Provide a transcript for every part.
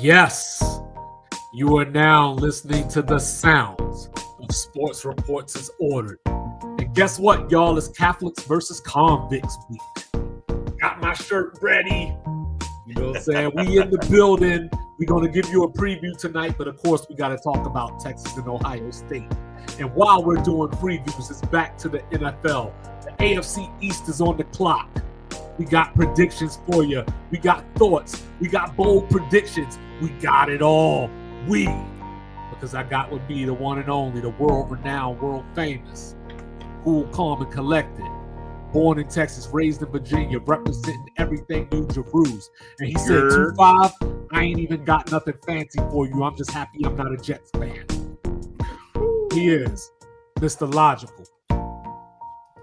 Yes, you are now listening to the sounds of Sports Reports as Ordered. And guess what, y'all? It's Catholics versus Convicts week. Got my shirt ready. You know what I'm saying? We in the building. We're going to give you a preview tonight, but of course, we got to talk about Texas and Ohio State. And while we're doing previews, it's back to the NFL. The AFC East is on the clock. We got predictions for you. We got thoughts. We got bold predictions. We got it all. Because I got with me the one and only, the world-renowned, world-famous, cool, calm, and collected. Born in Texas, raised in Virginia, representing everything New Jerusalem. And he said, 2-5, I ain't even got nothing fancy for you. I'm just happy I'm not a Jets fan. He is Mr. Logical.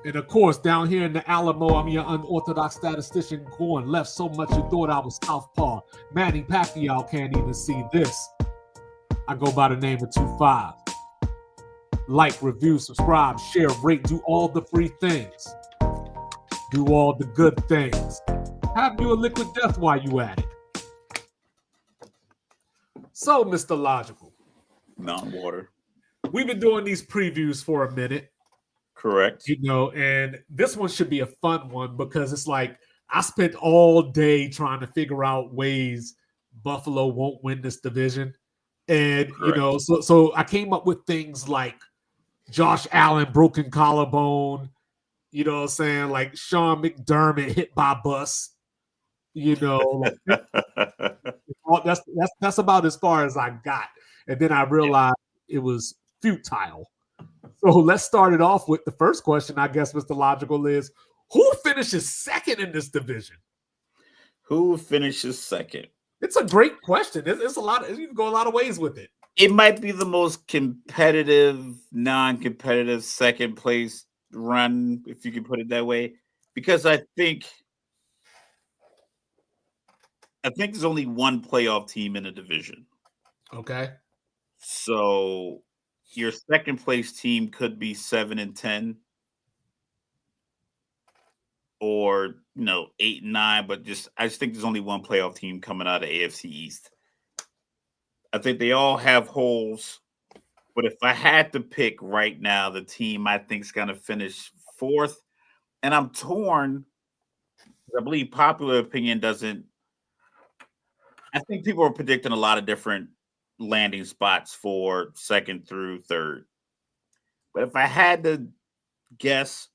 And of course, down here in the Alamo, I'm your unorthodox statistician going left so much you thought I was southpaw. Manny Pacquiao can't even see this. I go by the name of 2-5. Like, review, subscribe, share, rate, do all the free things. Do all the good things. Have you a liquid death while you at it. So, Mr. Logical. Non-water. We've been doing these previews for a minute. Correct. You know, and this one should be a fun one because it's like I spent all day trying to figure out ways Buffalo won't win this division. And, Correct. you know, so I came up with things like Josh Allen, broken collarbone, you know what I'm saying? Like Sean McDermott hit by bus, you know. That's about as far as I got. And then I realized it was futile. So let's start it off with the first question, I guess, Mr. Logical, is who finishes second in this division? Who finishes second? It's a great question. It's a lot. You can go a lot of ways with it. It might be the most competitive, non-competitive second place run, if you can put it that way, because I think there's only one playoff team in the division. Okay. So your second place team could be 7-10 or 8-9, but I just think there's only one playoff team coming out of AFC East. I think they all have holes, but if I had to pick right now the team I think is going to finish fourth, and I'm torn, I believe popular opinion doesn't. I think people are predicting a lot of different landing spots for second through third. But if I had to guess,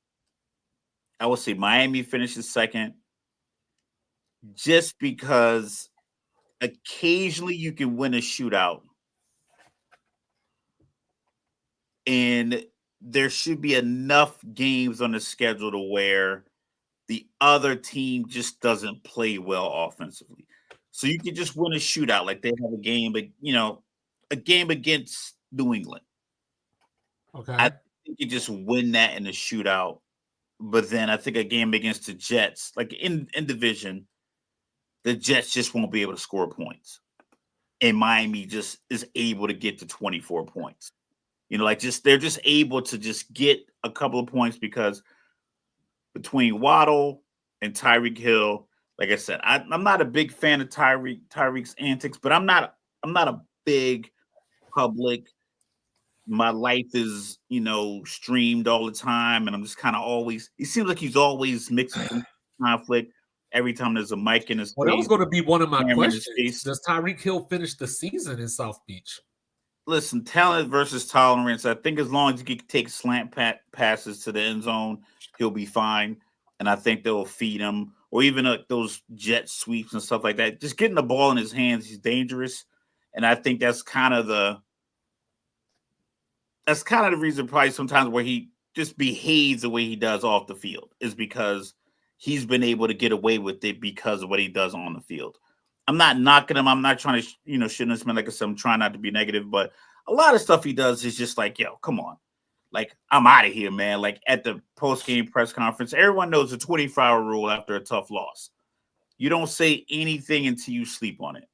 I would say Miami finishes second just because occasionally you can win a shootout. And there should be enough games on the schedule to where the other team just doesn't play well offensively. So you can just win a shootout, like they have a game, but a game against New England. Okay. I think you just win that in a shootout. But then I think a game against the Jets, like in division, the Jets just won't be able to score points. And Miami just is able to get to 24 points. They're just able to just get a couple of points because between Waddle and Tyreek Hill, like I said, I'm not a big fan of Tyreek's antics, but I'm not a big public. My life is, streamed all the time, and I'm just kind of always. It seems like he's always mixing some conflict every time there's a mic in his face. Well, that was going to be one of my questions. Does Tyreek Hill finish the season in South Beach? Listen, talent versus tolerance. I think as long as he can take slant passes to the end zone, he'll be fine. And I think they'll feed him, or even those jet sweeps and stuff like that. Just getting the ball in his hands, he's dangerous. And I think that's kind of the reason probably sometimes where he just behaves the way he does off the field is because he's been able to get away with it because of what he does on the field. I'm not knocking him. I'm not trying to, shit on this man. Like I said, I'm trying not to be negative, but a lot of stuff he does is just like, yo, come on. Like, I'm out of here, man. Like at the post-game press conference, everyone knows the 24-hour rule after a tough loss. You don't say anything until you sleep on it.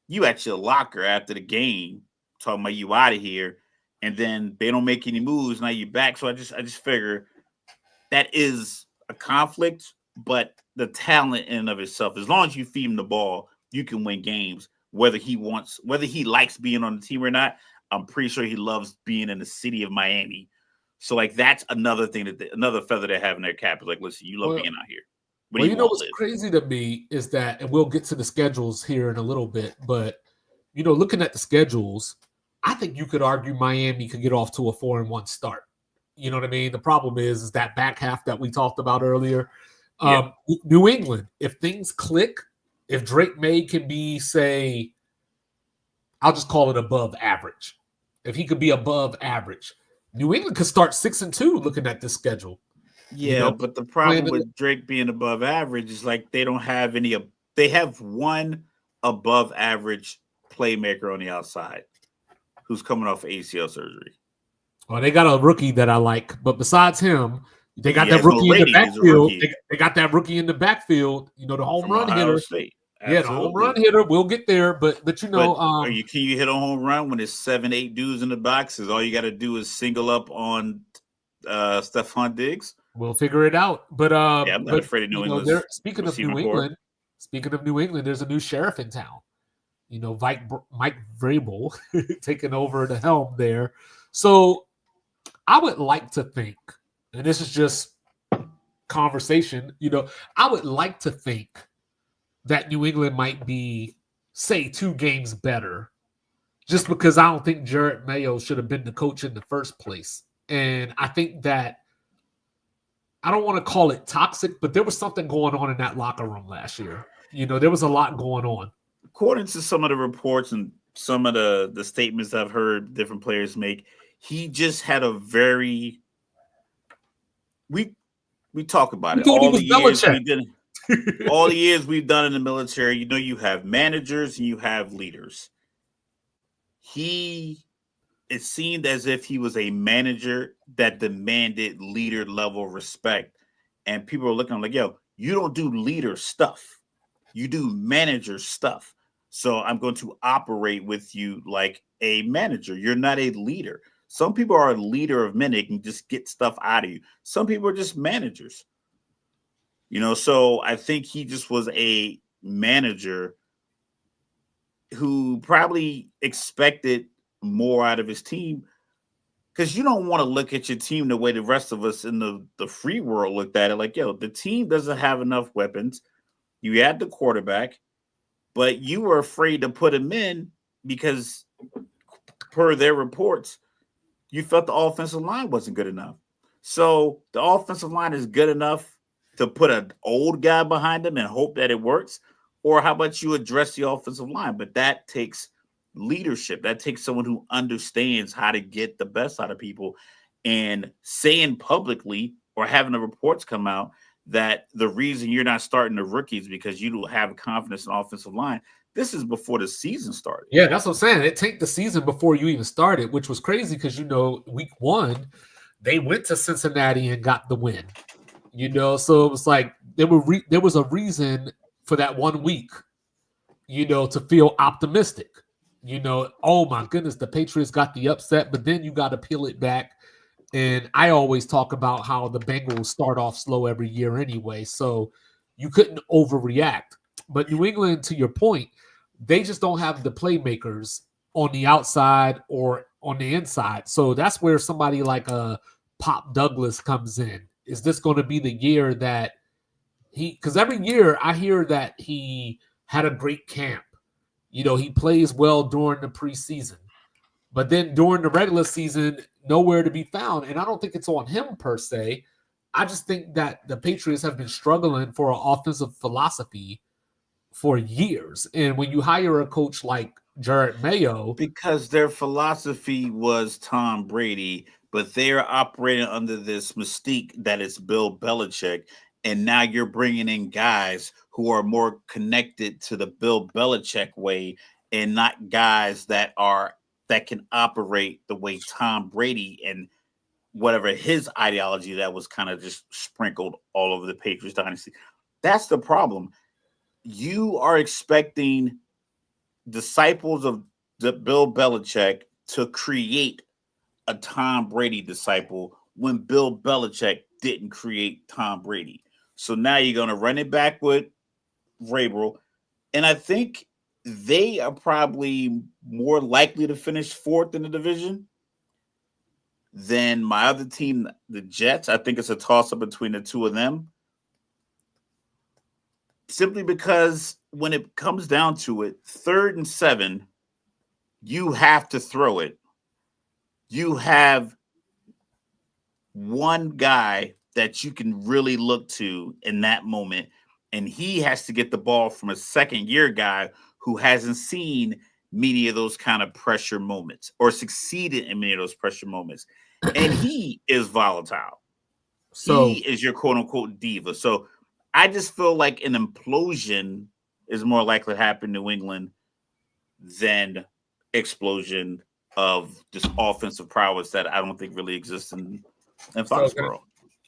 You at your locker after the game talking about you out of here, and then they don't make any moves. Now you're back. So I just figure that is a conflict, but the talent in and of itself, as long as you feed him the ball, you can win games. whether he likes being on the team or not. I'm pretty sure he loves being in the city of Miami. So like that's another thing another feather they have in their cap is like, listen, you love being out here. Well, you know what's crazy to me is that, and we'll get to the schedules here in a little bit, but looking at the schedules, I think you could argue Miami could get off to a 4-1 start. You know what I mean? The problem is that back half that we talked about earlier. New England, if things click, if Drake May can be, say, I'll just call it above average. If he could be above average, New England could start 6-2 looking at this schedule. Yeah, but the problem with Drake being above average is like they don't have any. They have one above average playmaker on the outside who's coming off ACL surgery. Well, they got a rookie that I like, but besides him, they got that rookie in the backfield. They got that rookie in the backfield. The home run hitter. Yeah, the home run hitter. We'll get there, but can you hit a home run when there's 7-8 dudes in the boxes? All you got to do is single up on Stephon Diggs. We'll figure it out. But I'm not afraid of New England. Speaking of New England, there's a new sheriff in town. Mike Vrabel taking over the helm there. So I would like to think, and this is just conversation, I would like to think that New England might be, say, 2 games better, just because I don't think Jarrett Mayo should have been the coach in the first place. And I think that, I don't want to call it toxic, but there was something going on in that locker room last year. There was a lot going on. According to some of the reports and some of the statements I've heard different players make, he just had a very we talk about it all the years we did. All the years we've done in the military, you have managers and you have leaders. It seemed as if he was a manager that demanded leader level respect. And people are looking like, yo, you don't do leader stuff. You do manager stuff. So I'm going to operate with you like a manager. You're not a leader. Some people are a leader of men. They can just get stuff out of you. Some people are just managers. So I think he just was a manager who probably expected more out of his team, because you don't want to look at your team the way the rest of us in the free world looked at it. Like, yo, the team doesn't have enough weapons. You had the quarterback, but you were afraid to put him in because, per their reports, you felt the offensive line wasn't good enough. So the offensive line is good enough to put an old guy behind him and hope that it works? Or how about you address the offensive line? But that takes leadership. That takes someone who understands how to get the best out of people, and saying publicly or having the reports come out that the reason you're not starting the rookies because you don't have confidence in the offensive line. This is before the season started. Yeah, that's what I'm saying. It take the season before you even started, which was crazy because, week 1, they went to Cincinnati and got the win. So it was like there was a reason for that 1 week, to feel optimistic. Oh my goodness, the Patriots got the upset, but then you got to peel it back. And I always talk about how the Bengals start off slow every year anyway, so you couldn't overreact. But New England, to your point, they just don't have the playmakers on the outside or on the inside. So that's where somebody like Pop Douglas comes in. Is this going to be the year that because every year I hear that he had a great camp. He plays well during the preseason, but then during the regular season, nowhere to be found. And I don't think it's on him per se. I just think that the Patriots have been struggling for an offensive philosophy for years. And when you hire a coach like Jarrett Mayo, because their philosophy was Tom Brady, but they're operating under this mystique that it's Bill Belichick. And now you're bringing in guys who are more connected to the Bill Belichick way and not guys that can operate the way Tom Brady and whatever his ideology that was kind of just sprinkled all over the Patriots dynasty. That's the problem. You are expecting disciples of the Bill Belichick to create a Tom Brady disciple when Bill Belichick didn't create Tom Brady. So now you're going to run it back with Vrabel. And I think they are probably more likely to finish fourth in the division than my other team, the Jets. I think it's a toss-up between the two of them. Simply because when it comes down to it, 3rd and 7, you have to throw it. You have one guy that you can really look to in that moment, and he has to get the ball from a second-year guy who hasn't seen many of those kind of pressure moments or succeeded in many of those pressure moments. And he is volatile. So he is your quote-unquote diva. So I just feel like an implosion is more likely to happen in New England than explosion of just offensive prowess that I don't think really exists in Foxborough.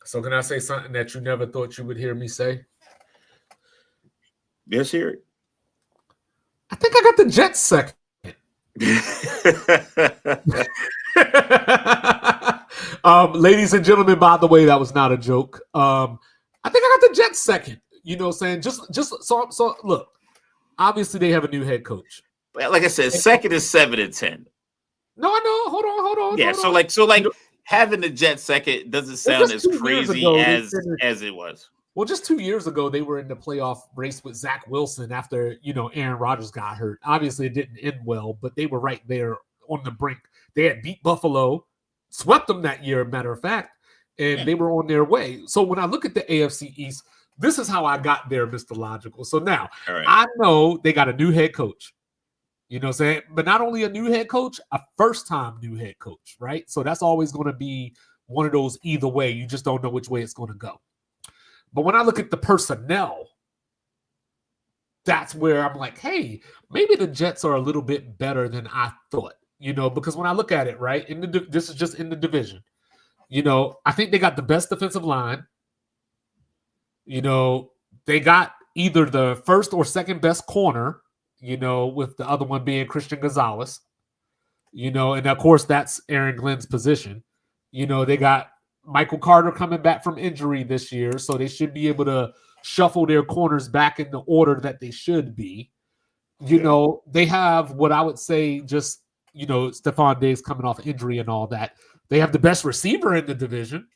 So can I say something that you never thought you would hear me say? Yes, hear it. I think I got the Jets second. Ladies and gentlemen, by the way, that was not a joke. I think I got the Jets second. You know what I'm saying? Just so look, obviously they have a new head coach. Like I said, second is 7 and 10. No, I know. Hold on. Yeah, so having the Jets second doesn't sound as crazy as it was. Well, just 2 years ago, they were in the playoff race with Zach Wilson after, Aaron Rodgers got hurt. Obviously, it didn't end well, but they were right there on the brink. They had beat Buffalo, swept them that year, matter of fact, and they were on their way. So when I look at the AFC East, this is how I got there, Mr. Logical. So now, I know they got a new head coach. You know what I'm saying? But not only a new head coach, a first-time new head coach, right? So that's always going to be one of those either way. You just don't know which way it's going to go. But when I look at the personnel, that's where I'm like, hey, maybe the Jets are a little bit better than I thought, because when I look at it, right, this is just in the division, I think they got the best defensive line. They got either the first or second best corner, with the other one being Christian Gonzalez, and of course that's Aaron Glenn's position. They got Michael Carter coming back from injury this year, so they should be able to shuffle their corners back in the order that they should be. They have what I would say just, Stephon Diggs coming off injury and all that. They have the best receiver in the division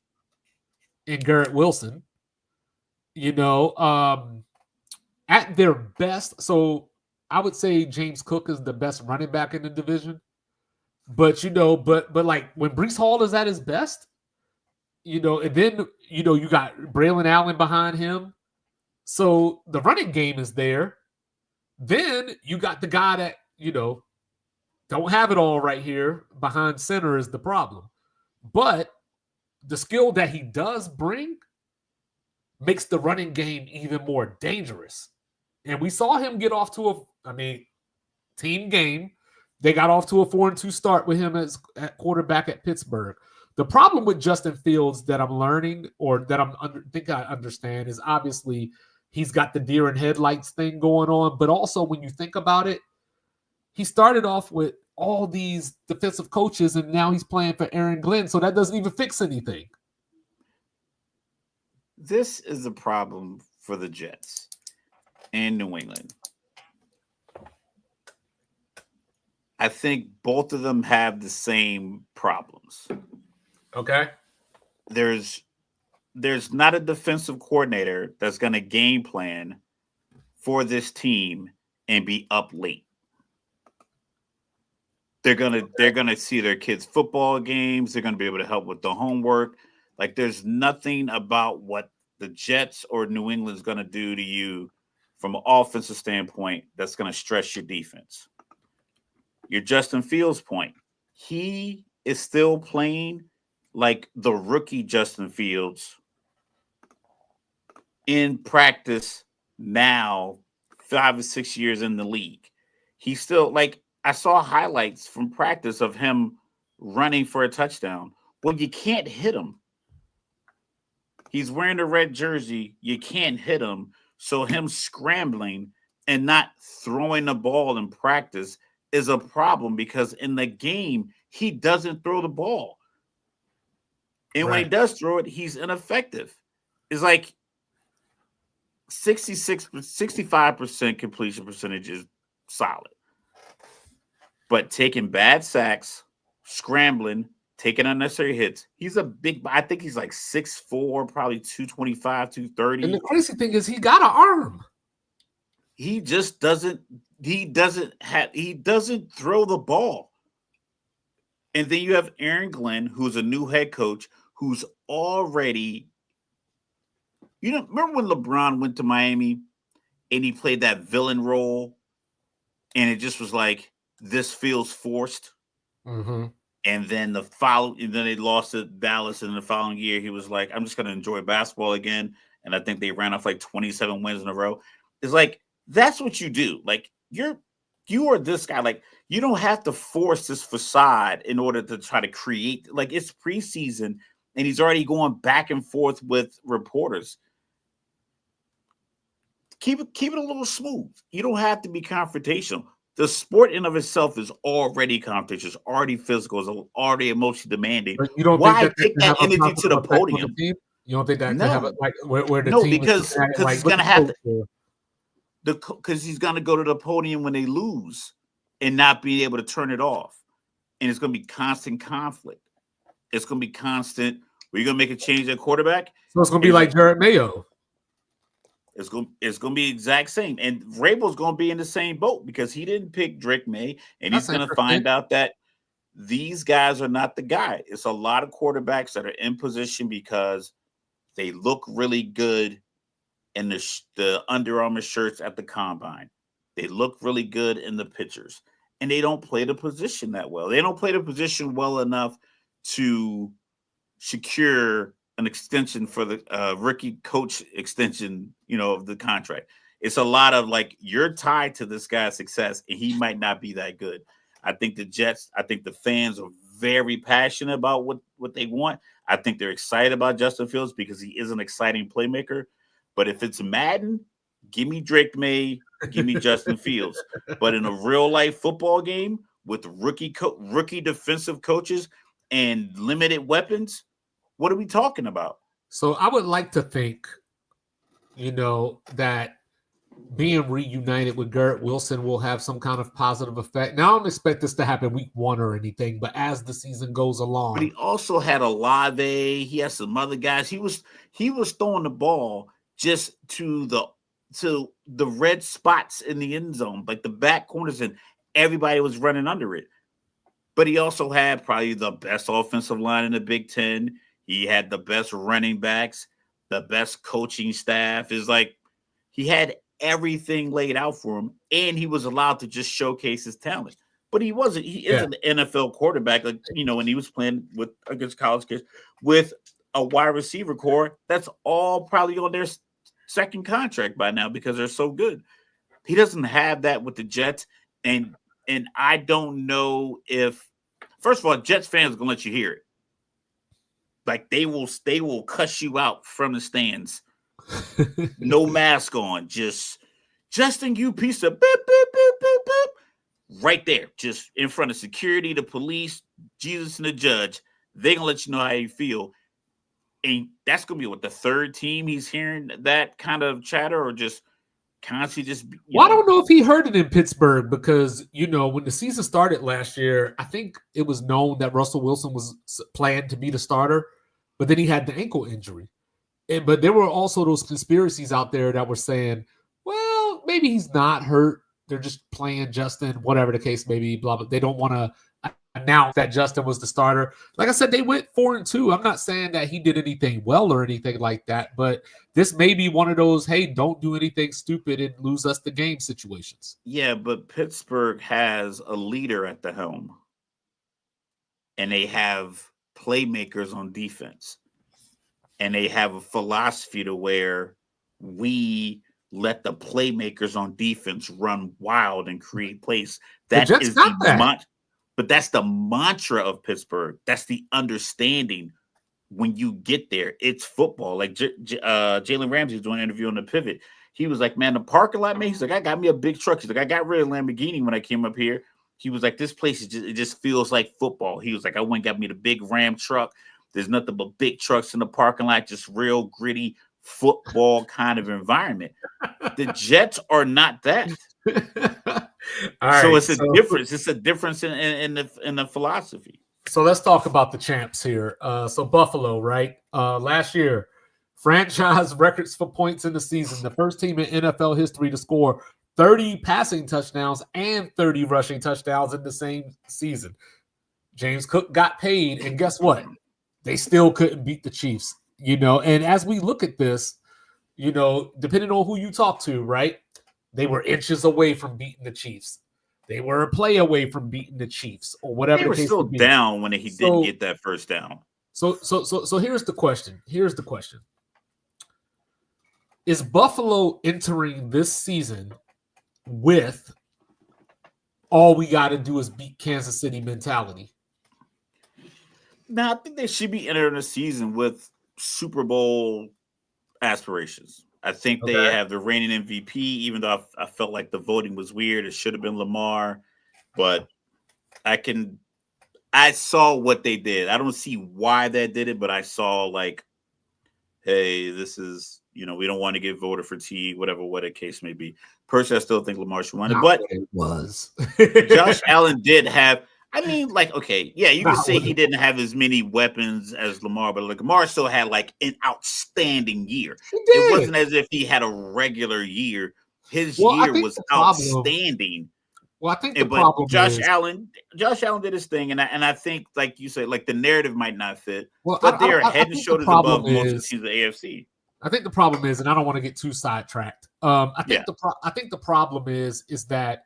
in Garrett Wilson. At their best, so I would say James Cook is the best running back in the division. But, but like when Breece Hall is at his best, and then, you got Braylon Allen behind him. So the running game is there. Then you got the guy that, don't have it all right here behind center is the problem. But the skill that he does bring makes the running game even more dangerous. And we saw him get off to team game. They got off to a 4-2 start with him as at quarterback at Pittsburgh. The problem with Justin Fields that I'm learning, or that think I understand, is obviously he's got the deer in headlights thing going on. But also when you think about it, he started off with all these defensive coaches, and now he's playing for Aaron Glenn. So that doesn't even fix anything. This is the problem for the Jets and New England. I think both of them have the same problems. Okay. There's not a defensive coordinator that's going to game plan for this team and be up late. They're gonna see their kids' football games. They're gonna be able to help with the homework. Like there's nothing about what the Jets or New England's gonna do to you from an offensive standpoint that's gonna stress your defense. Your Justin Fields point, he is still playing like the rookie Justin Fields in practice now, 5 or 6 years in the league. He's still like, I saw highlights from practice of him running for a touchdown. Well, you can't hit him. He's wearing a red jersey. You can't hit him. So him scrambling and not throwing the ball in practice is a problem because in the game, he doesn't throw the ball. And when he does throw it, he's ineffective. It's like 65% completion percentage is solid. But taking bad sacks, scrambling, taking unnecessary hits. He's a big, I think he's like 6'4", probably 225, 230. And the crazy thing is he got an arm. He just doesn't throw the ball. And then you have Aaron Glenn, who's a new head coach, who's already, remember when LeBron went to Miami and he played that villain role and it just was like, this feels forced. Mm-hmm. And then then they lost to Dallas, and the following year he was like, I'm just going to enjoy basketball again. And I think they ran off like 27 wins in a row. It's like, that's what you do. Like, you are this guy. Like, you don't have to force this facade in order to try to create. Like, it's preseason, and he's already going back and forth with reporters. Keep it a little smooth. You don't have to be confrontational. The sport in of itself is already confrontational, already physical, is already emotionally demanding. But you don't Why think take that energy to the podium? You don't think that could have it like where the no, team because like, he's gonna have to. Because he's gonna go to the podium when they lose and not be able to turn it off, and it's gonna be constant conflict. It's gonna be constant. We're gonna make a change at quarterback. So it's gonna be like Jared Mayo. It's gonna be exact same, and Vrabel's gonna be in the same boat because he didn't pick Drake May, and he's gonna find out that these guys are not the guy. It's a lot of quarterbacks that are in position because they look really good in the Under Armour shirts at the combine. They look really good in the pictures, and they don't play the position that well. They don't play the position well enough to secure an extension for the rookie coach extension, of the contract. It's a lot of like, you're tied to this guy's success and he might not be that good. I think the fans are very passionate about what they want. I think they're excited about Justin Fields because he is an exciting playmaker. But if it's Madden, give me Drake May, give me Justin Fields. But in a real life football game with rookie defensive coaches and limited weapons, what are we talking about? So I would like to think, that being reunited with Garrett Wilson will have some kind of positive effect. Now, I don't expect this to happen week 1 or anything, but as the season goes along. But he also had Olave. He has some other guys. He was throwing the ball just to the red spots in the end zone, like the back corners, and everybody was running under it. But he also had probably the best offensive line in the Big Ten. He had the best running backs, the best coaching staff. Is like he had everything laid out for him, and he was allowed to just showcase his talent. But he wasn't. He is an NFL quarterback, like when he was playing against college kids with a wide receiver core. That's all probably on their second contract by now because they're so good. He doesn't have that with the Jets, and I don't know if. First of all, Jets fans are gonna let you hear it. Like they will cuss you out from the stands. No mask on, just Justin, you piece of beep, beep, beep, beep, beep. Right there, just in front of security, the police, Jesus, and the judge. They're gonna let you know how you feel. And that's gonna be what, the third team he's hearing that kind of chatter, or just constantly just. I don't know if he heard it in Pittsburgh because when the season started last year, I think it was known that Russell Wilson was planned to be the starter, but then he had the ankle injury. But there were also those conspiracies out there that were saying, well, maybe he's not hurt. They're just playing Justin, whatever the case may be, blah, blah. They don't want to announce that Justin was the starter. Like I said, they went 4-2. I'm not saying that he did anything well or anything like that, but this may be one of those, hey, don't do anything stupid and lose us the game situations. Yeah, but Pittsburgh has a leader at the helm, and they have playmakers on defense. And they have a philosophy to where we let the playmakers on defense run wild and create plays. That is but that's the mantra of Pittsburgh. That's the understanding when you get there. It's football. Like Jalen Ramsey was doing an interview on the Pivot. He was like, man, the parking lot, man. He's like, I got me a big truck. He's like, I got rid of Lamborghini when I came up here. He was like, this place it just feels like football. He was like, I went and got me the big Ram truck. There's nothing but big trucks in the parking lot, just real gritty football kind of environment. The Jets are not that. All So right. it's a difference. It's a difference in the philosophy. So let's talk about the champs here. So Buffalo, right? Last year, franchise records for points in the season. The first team in NFL history to score 30 passing touchdowns and 30 rushing touchdowns in the same season. James Cook got paid, and guess what? They still couldn't beat the Chiefs, And as we look at this, depending on who you talk to, right? They were inches away from beating the Chiefs. They were a play away from beating the Chiefs, or whatever They were the case still would be. down when he didn't get that first down. So here's the question. Is Buffalo entering this season with all we got to do is beat Kansas City mentality? Now, I think they should be entering the season with Super Bowl aspirations. I think they have the reigning MVP, even though I felt like the voting was weird. It should have been Lamar, but I saw what they did. I don't see why they did it, but I saw like, hey, this is, we don't want to get voter fatigue, whatever the case may be. Personally, I still think Lamar should win it, but it was. Josh Allen did have, okay, yeah, you could say he didn't have as many weapons as Lamar, but like Lamar still had like an outstanding year. It wasn't as if he had a regular year. His year was outstanding. Well, I think the problem Josh Allen did his thing, and I think, like you said, like the narrative might not fit, but they're head and shoulders above most of the teams of the AFC. I think the problem is, and I don't want to get too sidetracked. I think the problem is that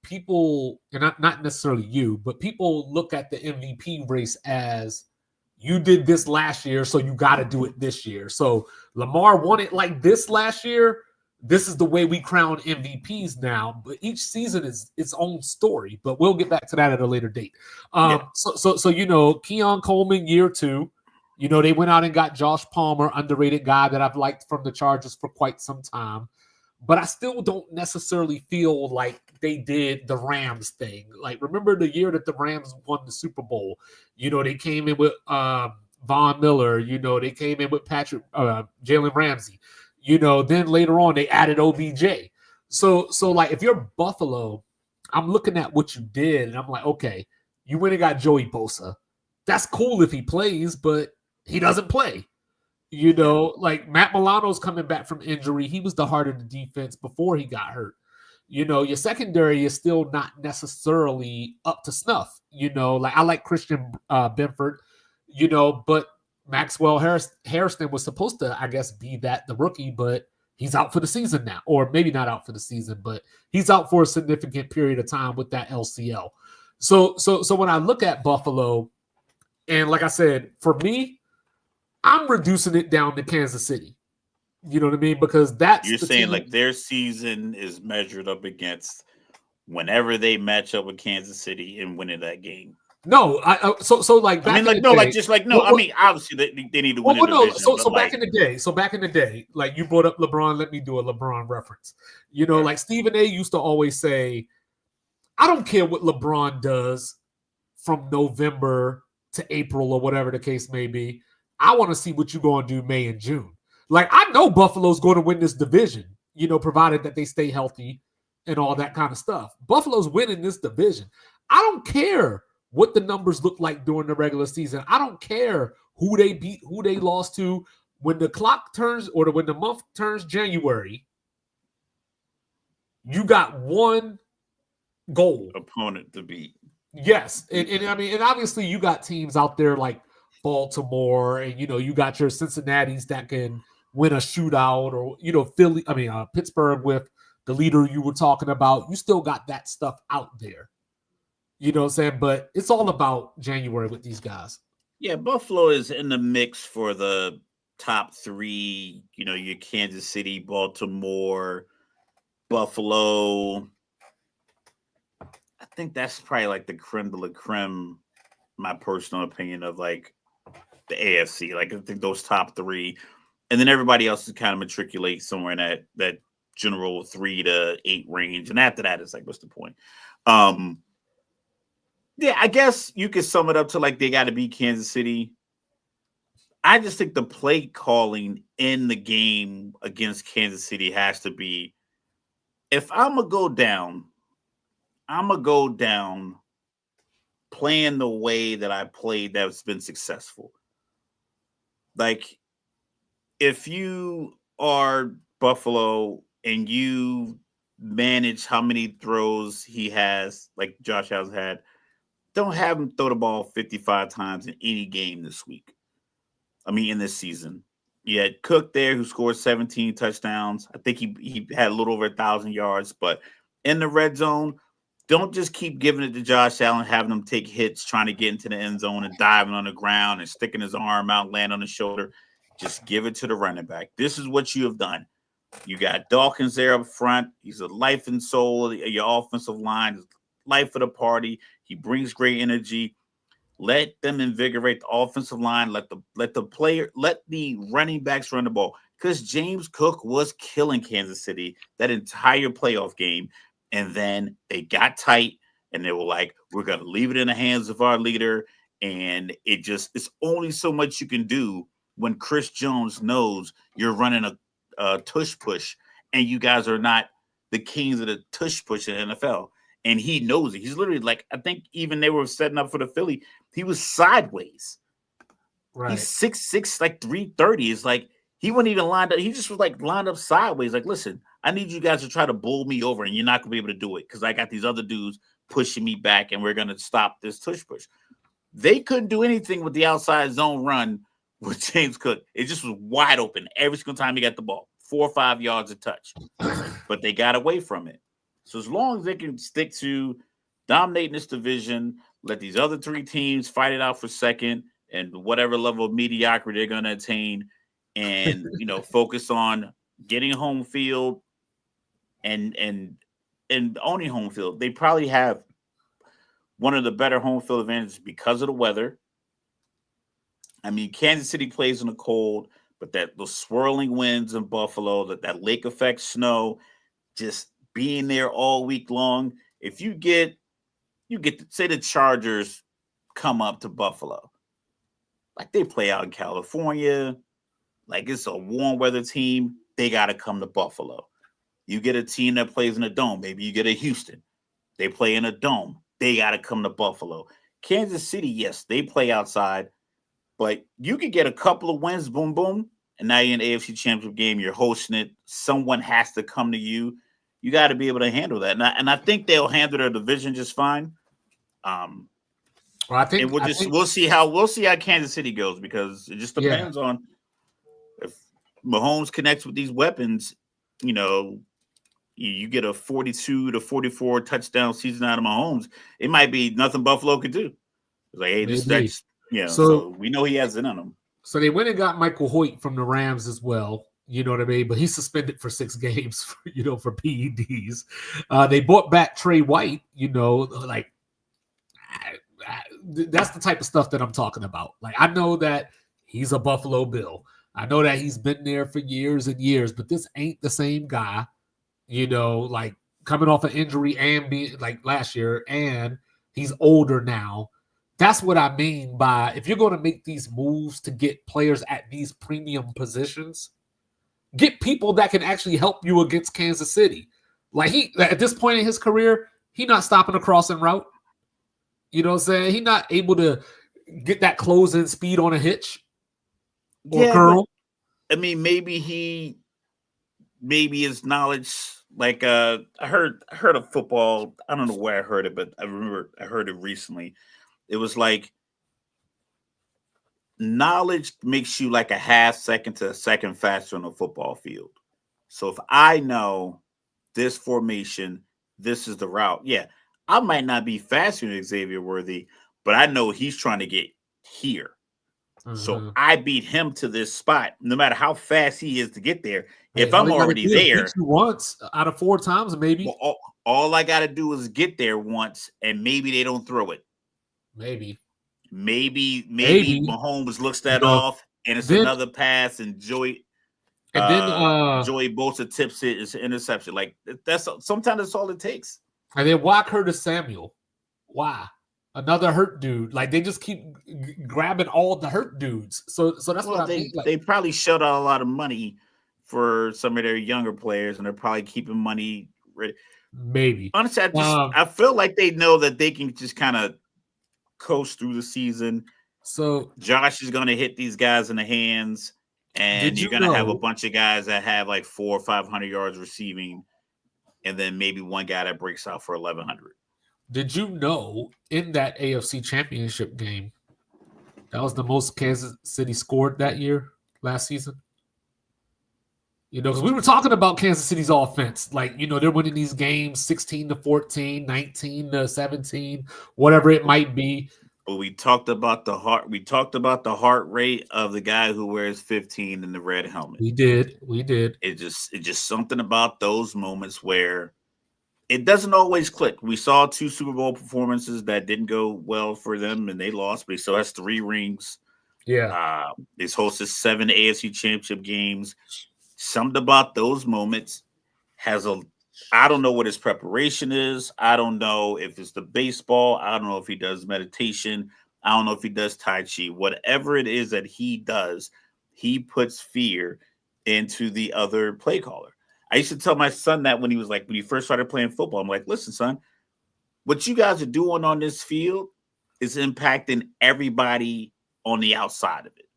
people, and not necessarily you, but people look at the MVP race as you did this last year, so you got to do it this year. So Lamar won it like this last year. This is the way we crown MVPs now, but each season is its own story. But we'll get back to that at a later date. So Keon Coleman, year 2, they went out and got Josh Palmer, underrated guy that I've liked from the Chargers for quite some time. But I still don't necessarily feel like they did the Rams thing. Like, remember the year that the Rams won the Super Bowl? They came in with Von Miller. They came in with Jalen Ramsey. Then later on they added OBJ. So like if you're Buffalo, I'm looking at what you did and I'm like, okay, you went and got Joey Bosa. That's cool if he plays, but he doesn't play. Like Matt Milano's coming back from injury. He was the heart of the defense before he got hurt. Your secondary is still not necessarily up to snuff. Like I like Christian Benford, but Maxwell Harrison was supposed to, I guess, be the rookie, but he's out for the season now, or maybe not out for the season, but he's out for a significant period of time with that LCL. So when I look at Buffalo, and like I said, for me, I'm reducing it down to Kansas City. You know what I mean? Because you're saying like their season is measured up against whenever they match up with Kansas City and winning that game. No, obviously they need to win. Back in the day, like you brought up LeBron, let me do a LeBron reference. Like Stephen A used to always say, I don't care what LeBron does from November to April or whatever the case may be. I want to see what you're going to do May and June. Like, I know Buffalo's going to win this division, provided that they stay healthy and all that kind of stuff. Buffalo's winning this division. I don't care what the numbers look like during the regular season. I don't care who they beat, who they lost to. When the clock turns or when the month turns January, you got one goal. Opponent to beat. Yes. And obviously you got teams out there like Baltimore and, you got your Cincinnati's that can win a shootout or, Pittsburgh with the leader you were talking about. You still got that stuff out there. You know what I'm saying? But it's all about January with these guys. Yeah, Buffalo is in the mix for the top 3, your Kansas City, Baltimore, Buffalo. I think that's probably like the creme de la creme, my personal opinion, of like the AFC. Like I think those top 3. And then everybody else is kind of matriculate somewhere in that general 3 to 8 range. And after that, it's like, what's the point? Yeah, I guess you could sum it up to like they got to beat Kansas City. I just think the play calling in the game against Kansas City has to be if I'm gonna go down, I'm gonna go down playing the way that I played that's been successful. Like if you are Buffalo and you manage how many throws he has, like Josh has had, don't have him throw the ball 55 times in any game this week. I mean, in this season. You had Cook there who scored 17 touchdowns. I think he had a little over 1,000 yards, but in the red zone, don't just keep giving it to Josh Allen, having him take hits, trying to get into the end zone and diving on the ground and sticking his arm out, land on his shoulder. Just give it to the running back. This is what you have done. You got Dawkins there up front. He's a life and soul of your offensive line, life of the party. He brings great energy. Let them invigorate the offensive line. Let the running backs run the ball. Because James Cook was killing Kansas City that entire playoff game. And then they got tight and they were like, we're gonna leave it in the hands of our leader. And it's only so much you can do when Chris Jones knows you're running a tush push and you guys are not the kings of the tush push in the NFL. And he knows it. He's literally like, I think even they were setting up for the Philly. He was sideways. Right. He's 6'6", like 330. It's like he wasn't even lined up. He just was like lined up sideways. Like, listen, I need you guys to try to bull me over, and you're not gonna be able to do it because I got these other dudes pushing me back, and we're gonna stop this tush push. They couldn't do anything with the outside zone run with James Cook. It just was wide open every single time he got the ball, 4 or 5 yards a touch. But they got away from it. So as long as they can stick to dominating this division, let these other 3 teams fight it out for second and whatever level of mediocrity they're going to attain, and focus on getting home field and owning home field. They probably have one of the better home field advantages because of the weather. I mean, Kansas City plays in the cold, but those swirling winds in Buffalo, that lake effect snow, just being there all week long. If you get say the Chargers come up to Buffalo, like they play out in California, like it's a warm weather team, they got to come to Buffalo. You get a team that plays in a dome, maybe you get a Houston, they play in a dome, they got to come to Buffalo. Kansas City, yes, they play outside, but you could get a couple of wins, boom, boom, and now you're in the AFC Championship game, you're hosting it, someone has to come to you. You got to be able to handle that. And I think they'll handle their division just fine. Well, we'll see how Kansas City goes, because it just depends on if Mahomes connects with these weapons. You get a 42 to 44 touchdown season out of Mahomes. It might be nothing Buffalo could do. It's like, hey, so we know he has it on him. So they went and got Michael Hoyt from the Rams as well. You know what I mean? But he's suspended for 6 games, for PEDs. They brought back Trey White, like that's the type of stuff that I'm talking about. Like, I know that he's a Buffalo Bill. I know that he's been there for years and years, but this ain't the same guy, like coming off an injury and being like last year, and he's older now. That's what I mean by, if you're going to make these moves to get players at these premium positions, get people that can actually help you against Kansas City. Like, at this point in his career, he's not stopping a crossing route. You know what I'm saying? He's not able to get that closing speed on a hitch or curl. I mean, maybe his knowledge, like I heard of football. I don't know where I heard it, but I remember I heard it recently. It was like, knowledge makes you like a half second to a second faster on the football field. So if I know this formation, this is the route. Yeah, I might not be faster than Xavier Worthy, but I know he's trying to get here. Mm-hmm. So I beat him to this spot, no matter how fast he is to get there. Hey, if I'm already there, beat you once out of 4 times, maybe. Well, all I got to do is get there once, and maybe they don't throw it. Maybe Mahomes looks that off, and it's another pass, and Joey Bosa tips it. It's an interception. Like, sometimes that's all it takes. And then why Curtis Samuel? Why another hurt dude? Like, they just keep grabbing all the hurt dudes. So that's what I mean. Like, they probably shelled out a lot of money for some of their younger players, and they're probably keeping money ready. Maybe. Honestly, I feel like they know that they can just kind of coast through the season. So Josh is going to hit these guys in the hands, and you're going to have a bunch of guys that have like 400 or 500 yards receiving, and then maybe one guy that breaks out for 1,100. Did you know in that AFC Championship game, that was the most Kansas City scored that year, last season? You know, because we were talking about Kansas City's offense. Like, you know, they're winning these games 16-14, 19-17, whatever it might be. But we talked about the heart. We talked about the heart rate of the guy who wears 15 in the red helmet. We did. It's just something about those moments where it doesn't always click. We saw 2 Super Bowl performances that didn't go well for them, and they lost. But he still has 3 rings. Yeah. He's hosted 7 AFC Championship games. Something about those moments I don't know what his preparation is. I don't know if it's the baseball. I don't know if he does meditation. I don't know if he does Tai Chi. Whatever it is that he does, he puts fear into the other play caller. I used to tell my son that when he first started playing football, I'm like, listen, son, what you guys are doing on this field is impacting everybody on the outside of it.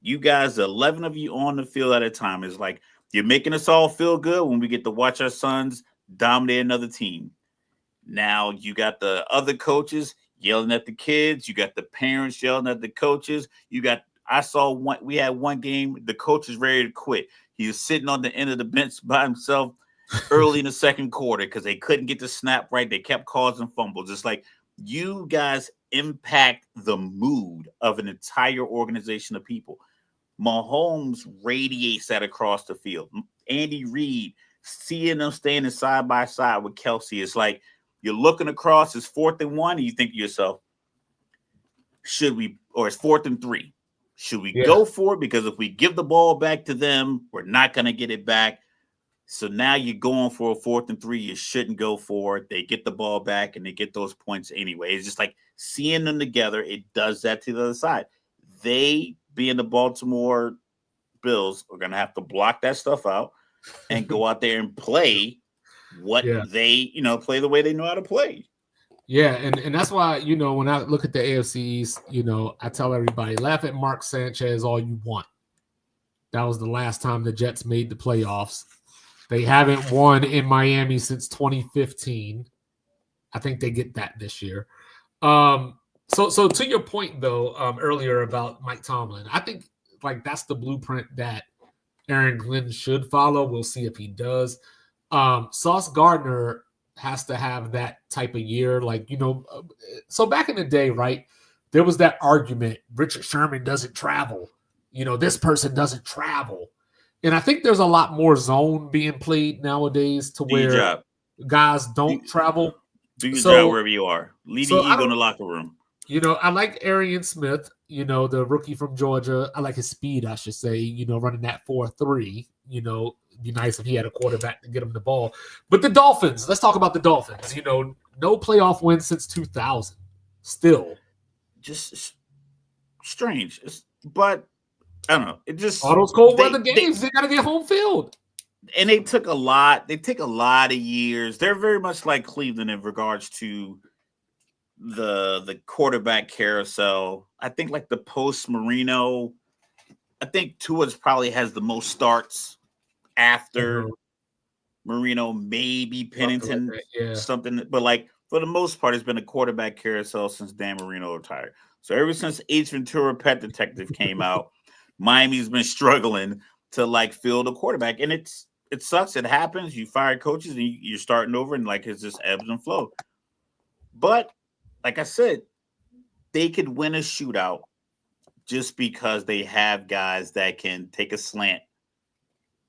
You guys, 11 of you on the field at a time, is like, you're making us all feel good when we get to watch our sons dominate another team. Now you got the other coaches yelling at the kids. You got the parents yelling at the coaches. We had one game, the coach is ready to quit. He was sitting on the end of the bench by himself early in the second quarter because they couldn't get the snap right. They kept causing fumbles. It's like, you guys impact the mood of an entire organization of people. Mahomes radiates that across the field. Andy Reid, seeing them standing side by side with Kelsey, it's like you're looking across, it's 4th and 1, and you think to yourself, it's 4th and 3. Should we go for it? Because if we give the ball back to them, we're not going to get it back. So now you're going for a 4th and 3. You shouldn't go for it. They get the ball back, and they get those points anyway. It's just like seeing them together, it does that to the other side. They, being the Baltimore Bills, are going to have to block that stuff out and go out there and play they, play the way they know how to play. Yeah, and that's why, when I look at the AFC East, I tell everybody, laugh at Mark Sanchez all you want. That was the last time the Jets made the playoffs. They haven't won in Miami since 2015. I think they get that this year. So to your point, though, earlier about Mike Tomlin, I think that's the blueprint that Aaron Glenn should follow. We'll see if he does. Sauce Gardner has to have that type of year. So back in the day, right, there was that argument, Richard Sherman doesn't travel. This person doesn't travel. And I think there's a lot more zone being played nowadays to where guys don't travel. Do your job wherever you are. Leave the ego in the locker room. I like Arian Smith, the rookie from Georgia. I like his speed, I should say, running that 4.3. It'd be nice if he had a quarterback to get him the ball. But the Dolphins, let's talk about the Dolphins. No playoff wins since 2000. Still. Just strange. But I don't know. It just all those cold weather games, they got to get home field. And they take a lot of years. They're very much like Cleveland in regards to the quarterback carousel. I think like the post Marino, I think Tua probably has the most starts after Marino, maybe Pennington, something. But like for the most part, it's been a quarterback carousel since Dan Marino retired. So ever since Ace Ventura: Pet Detective came out, Miami's been struggling to field a quarterback, and it sucks. It happens. You fire coaches and you're starting over, and it's just ebbs and flow. But like I said, they could win a shootout just because they have guys that can take a slant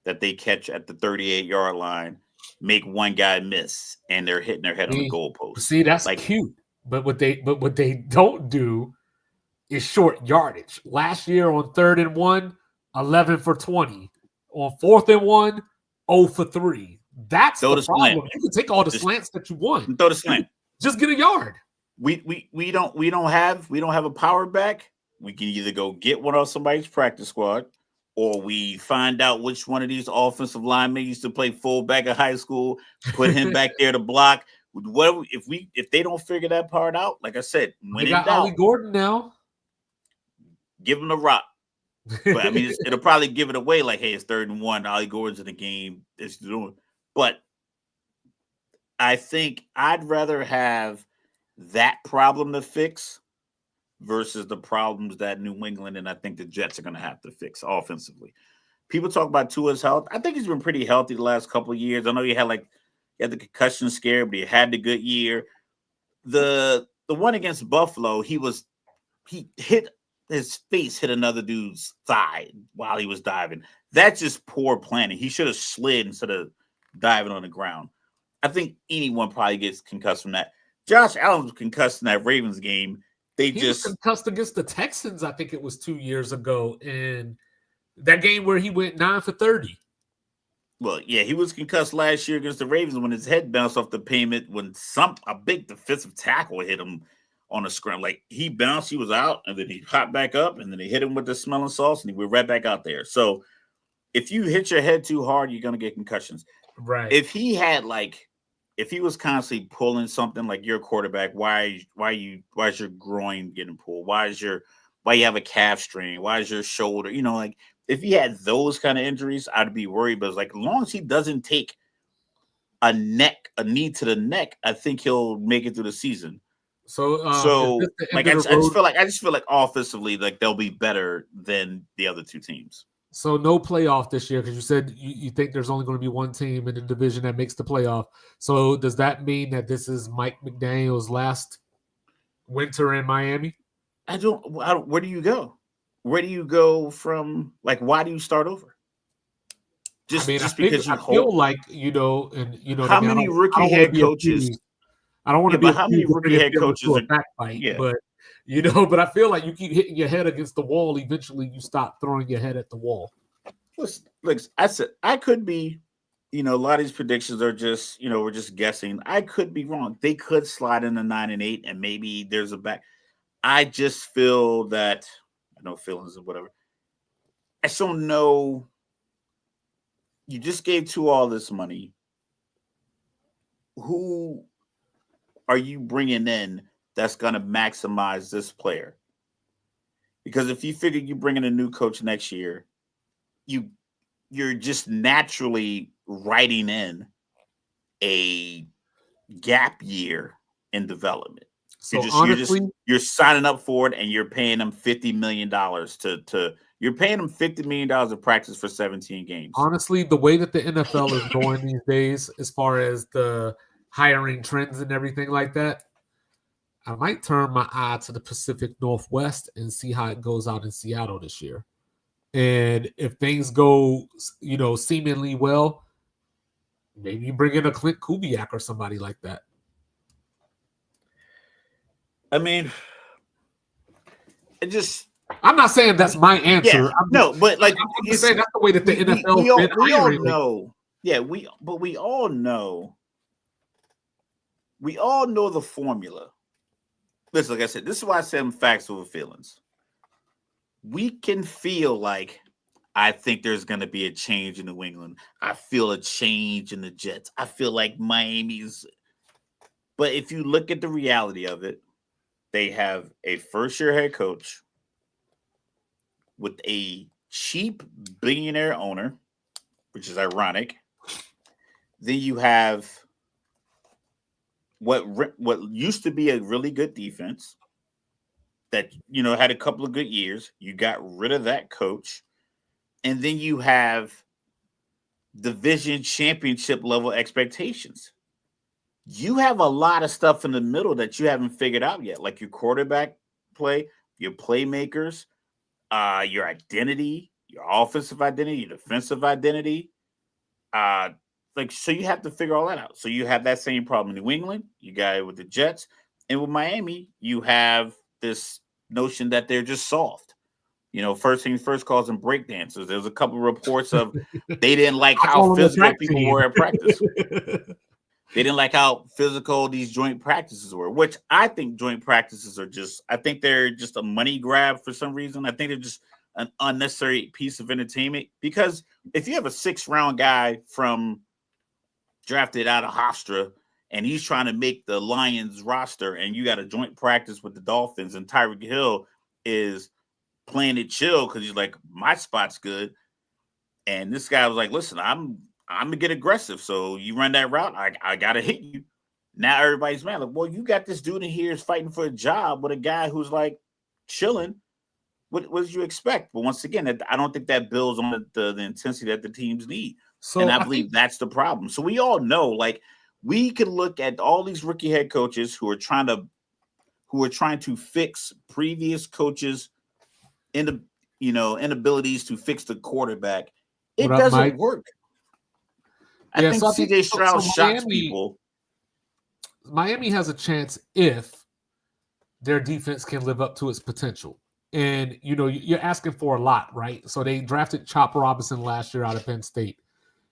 that they catch at the 38-yard line, make one guy miss, and they're hitting their head on the goalpost. See, that's cute. But what they don't do is short yardage. Last year on 3rd and 1, 11 for 20. On 4th and 1, 0 for 3. That's the problem. Slant. You can take all the slants that you want. Throw the slant. Just get a yard. We don't have a power back. We can either go get one on somebody's practice squad, or we find out which one of these offensive linemen used to play fullback in high school, put him back there to block. Whatever, if they don't figure that part out, like I said, when They in got doubt, Ollie Gordon now. give him the rock. But I mean, it'll probably give it away. Like, hey, it's 3rd and 1. Ollie Gordon's in the game. It's doing. But I think I'd rather have that problem to fix versus the problems that New England and I think the Jets are going to have to fix offensively. People talk about Tua's health. I think he's been pretty healthy the last couple of years. I know he had the concussion scare, but he had the good year. The one against Buffalo, he hit his face hit another dude's thigh while he was diving. That's just poor planning. He should have slid instead of diving on the ground. I think anyone probably gets concussed from that. Josh Allen was concussed in that Ravens game. He was concussed against the Texans, I think it was 2 years ago, in that game where he went 9 for 30. Well, yeah, he was concussed last year against the Ravens when his head bounced off the pavement when a big defensive tackle hit him on a scrum. Like, he bounced, he was out, and then he hopped back up, and then they hit him with the smelling sauce, and he went right back out there. So if you hit your head too hard, you're going to get concussions. Right. If he was constantly pulling something, like you're a quarterback, why is your groin getting pulled? Why you have a calf strain? Why is your shoulder? Like, if he had those kind of injuries, I'd be worried. But like, as long as he doesn't take a knee to the neck, I think he'll make it through the season. So like, I just feel like offensively, like, they'll be better than the other two teams. So no playoff this year, because you said you think there's only going to be one team in the division that makes the playoff. So does that mean that this is Mike McDaniel's last winter in Miami? Where do you go? Where do you go from? Like, why do you start over? Because you feel like, how many rookie head coaches? I don't want to be. How many rookie head coaches are backbite? Yeah. But I feel like you keep hitting your head against the wall. Eventually, you stop throwing your head at the wall. Look, I said I could be. A lot of these predictions are just, we're just guessing. I could be wrong. They could slide into 9-8, and maybe there's a back. I just feel that no feelings or whatever. I just don't know. You just gave Tua all this money. Who are you bringing in that's going to maximize this player? Because if you figure you bring in a new coach next year, you're just naturally writing in a gap year in development. So honestly, you're signing up for it, and you're paying them $50 million you're paying them $50 million of practice for 17 games. Honestly, the way that the NFL is going these days, as far as the hiring trends and everything like that, I might turn my eye to the Pacific Northwest and see how it goes out in Seattle this year. And if things go, seemingly well, maybe you bring in a Clint Kubiak or somebody like that. I mean, I'm not saying that's my answer. Yeah, I'm just saying that's the way that the NFL. We all know. Yeah, we all know. We all know the formula. Listen, like I said, this is why I said I'm facts over feelings. We can feel like, I think there's going to be a change in New England. I feel a change in the Jets. I feel like Miami's. But if you look at the reality of it, they have a first-year head coach with a cheap billionaire owner, which is ironic. Then you have what used to be a really good defense that, had a couple of good years. You got rid of that coach. And then you have division championship level expectations. You have a lot of stuff in the middle that you haven't figured out yet, like your quarterback play, your playmakers, your identity, your offensive identity, your defensive identity. So you have to figure all that out. So you have that same problem in New England. You got it with the Jets. And with Miami, you have this notion that they're just soft. First things first, calls them breakdancers. There's a couple of reports of they didn't like how physical people were at practice. They didn't like how physical these joint practices were, which I think joint practices are I think they're just a money grab for some reason. I think they're just an unnecessary piece of entertainment. Because if you have a 6th-round guy from drafted out of Hofstra and he's trying to make the Lions roster, and you got a joint practice with the Dolphins, and Tyreek Hill is playing it chill because he's like, my spot's good. And this guy was like, listen, I'm gonna get aggressive. So you run that route, I gotta hit you. Now everybody's mad. Like, well, you got this dude in here is fighting for a job with a guy who's like chilling. What did you expect? But once again, I don't think that builds on the intensity that the teams need. So and I believe that's the problem. So we all know, like, we can look at all these rookie head coaches who are trying to fix previous coaches inabilities to fix the quarterback. It doesn't work. I think CJ Stroud shocks people. Miami has a chance if their defense can live up to its potential. And, you're asking for a lot, right? So they drafted Chop Robinson last year out of Penn State.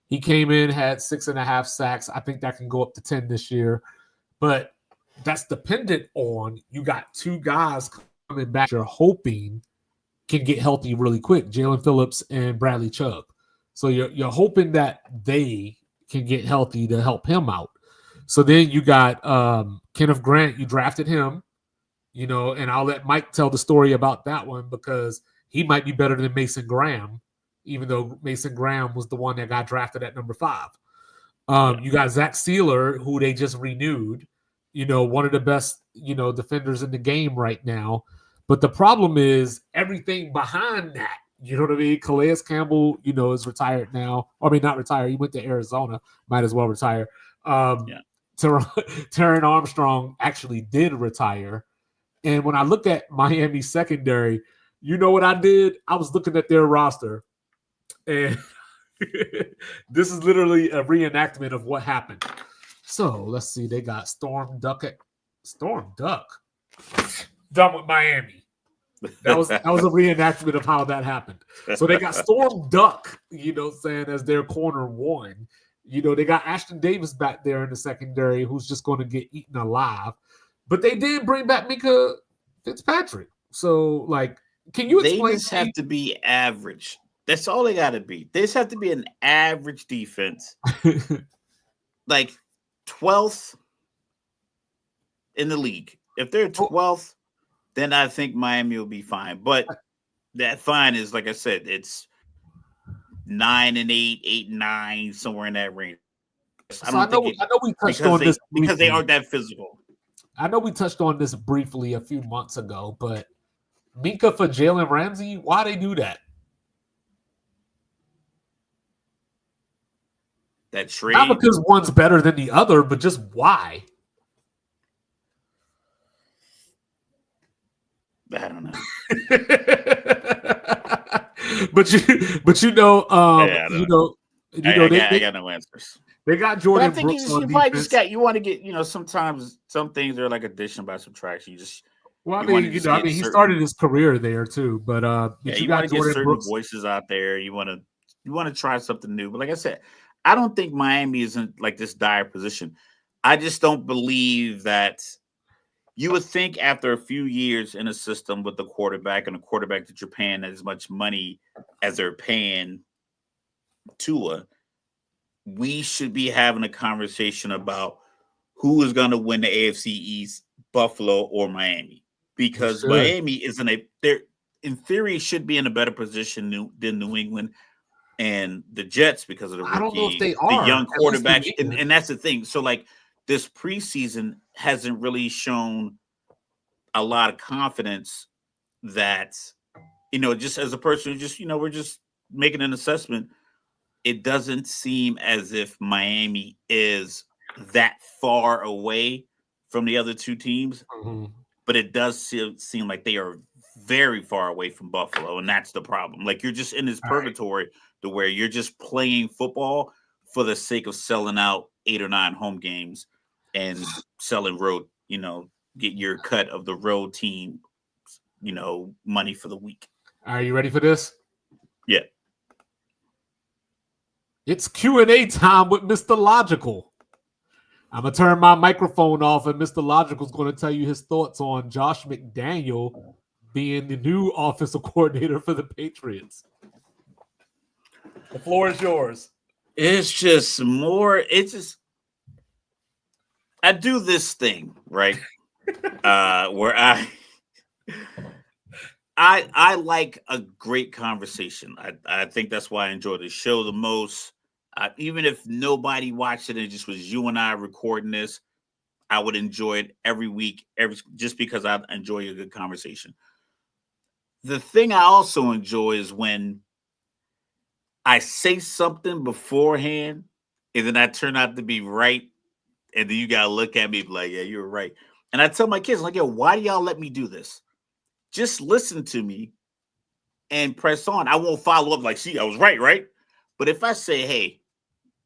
He came in, had 6.5 sacks. I think that can go up to 10 this year. But that's dependent on you got 2 guys coming back you're hoping can get healthy really quick, Jalen Phillips and Bradley Chubb. So you're hoping that they can get healthy to help him out. So then you got Kenneth Grant. You drafted him, and I'll let Mike tell the story about that one because he might be better than Mason Graham, even though Mason Graham was the one that got drafted at number 5. You got Zach Sealer, who they just renewed, one of the best, defenders in the game right now. But the problem is everything behind that. You know what I mean? Calais Campbell, is retired now. I mean, not retired. He went to Arizona. Might as well retire. Taron Armstrong actually did retire. And when I look at Miami secondary, you know what I did? I was looking at their roster. And this is literally a reenactment of what happened. So let's see. They got Storm Duck. Done with Miami. That was a reenactment of how that happened. So they got Storm Duck, as their corner 1. They got Ashton Davis back there in the secondary who's just going to get eaten alive. But they did bring back Minka Fitzpatrick. So, can you explain? They just have to be average. That's all they got to be. They just have to be an average defense. 12th in the league. If they're 12th, then I think Miami will be fine. But that fine is, like I said, it's 9-8, 8-9, somewhere in that range. I know we touched on this because they aren't that physical. I know we touched on this briefly a few months ago, but Minka for Jalen Ramsey, why they do that? That trade. Not because one's better than the other, but just why? I don't know. I got no answers. They got Jordan Brooks. I think you probably just got. You want to get. Sometimes some things are like addition by subtraction. You just. Well, he started his career there too, but you got to get certain Brooks voices out there. You want to try something new. But like I said, I don't think Miami is in like this dire position. I just don't believe that. You would think after a few years in a system with the quarterback and a quarterback that you're paying as much money as they're paying Tua, we should be having a conversation about who is going to win the AFC East, Buffalo or Miami, because Miami is in theory should be in a better position than New England and the Jets because of the rookie, I don't know if they are. The young quarterback, and that's the thing. So this preseason hasn't really shown a lot of confidence that, just as a person who we're just making an assessment. It doesn't seem as if Miami is that far away from the other 2 teams, but it does seem like they are very far away from Buffalo, and that's the problem. You're just in this purgatory to where you're just playing football for the sake of selling out 8 or 9 home games and selling road, get your cut of the road team, money for the week. Are you ready for this? Yeah. It's Q&A time with Mr. Logical. I'm going to turn my microphone off, and Mr. Logical is going to tell you his thoughts on Josh McDaniel being the new offensive coordinator for the Patriots. The floor is yours. It's just more. It's just I do this thing right, where I like a great conversation. I think that's why I enjoy the show the most. Even if nobody watched it and it just was you and I recording this, I would enjoy it every week, just because I enjoy a good conversation. The thing I also enjoy is when I say something beforehand and then I turn out to be right, and then you gotta look at me like, yeah, you're right. And I tell my kids, like, yo, why do y'all let me do this? Just listen to me and press on. I won't follow up like, see, I was right, right? But if I say, hey,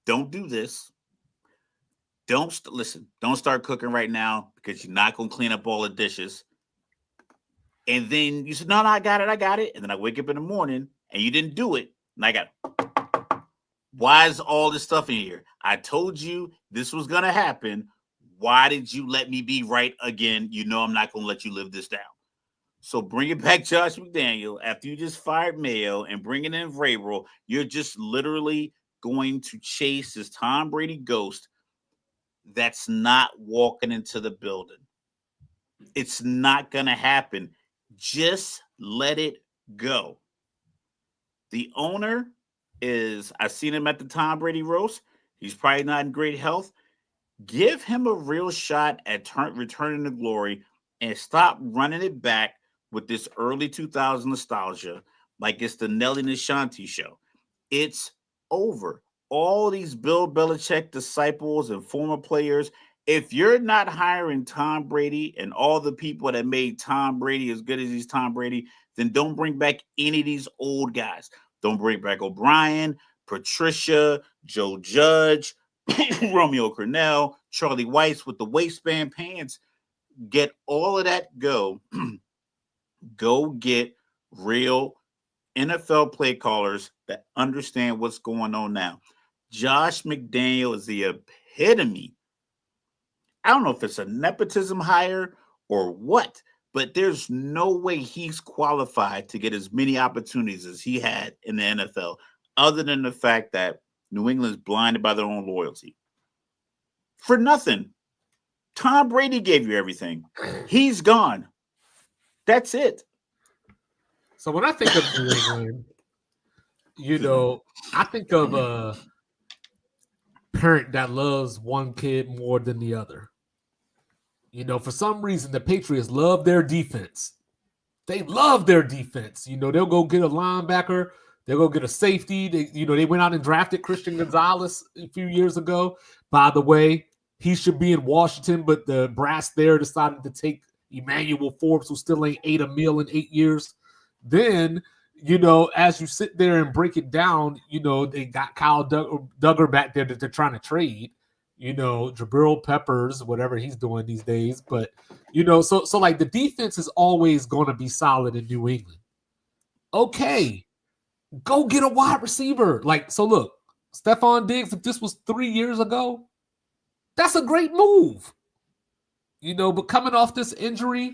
don't do this, listen, don't start cooking right now because you're not gonna clean up all the dishes. And then you said, no, I got it. And then I wake up in the morning and you didn't do it. And I got, why is all this stuff in here? I told you this was gonna happen. Why did you let me be right again? You know I'm not gonna let you live this down. So bring it back, Josh McDaniel. After you just fired Mayo and bringing in Vrabel, you're just literally going to chase this Tom Brady ghost that's not walking into the building. It's not going to happen. Just let it go. The owner I've seen him at the Tom Brady roast. He's probably not in great health. Give him a real shot at returning to glory and stop running it back with this early 2000 nostalgia like it's the Nelly and Ashanti show. It's over. All these Bill Belichick disciples and former players, if you're not hiring Tom Brady and all the people that made Tom Brady as good as he's Tom Brady, then don't bring back any of these old guys. Don't bring back O'Brien, Patricia, Joe Judge, Romeo Crennel, Charlie Weiss with the waistband pants. Get all of that go. Go get real NFL play callers that understand what's going on now. Josh McDaniel is the epitome. I don't know if it's a nepotism hire or what, but there's no way he's qualified to get as many opportunities as he had in the NFL, other than the fact that New England's blinded by their own loyalty. For nothing. Tom Brady gave you everything. He's gone. That's it. So when I think of New England, I think of a parent that loves one kid more than the other. For some reason, the Patriots love their defense. They love their defense. They'll go get a linebacker. They'll go get a safety. They went out and drafted Christian Gonzalez a few years ago. By the way, he should be in Washington, but the brass there decided to take Emmanuel Forbes, who still ain't ate a meal in 8 years. Then, as you sit there and break it down, they got Kyle Duggar back there that they're trying to trade. Jabril Peppers, whatever he's doing these days. But, so like the defense is always going to be solid in New England. Okay, go get a wide receiver. So look, Stephon Diggs, if this was 3 years ago, that's a great move. But coming off this injury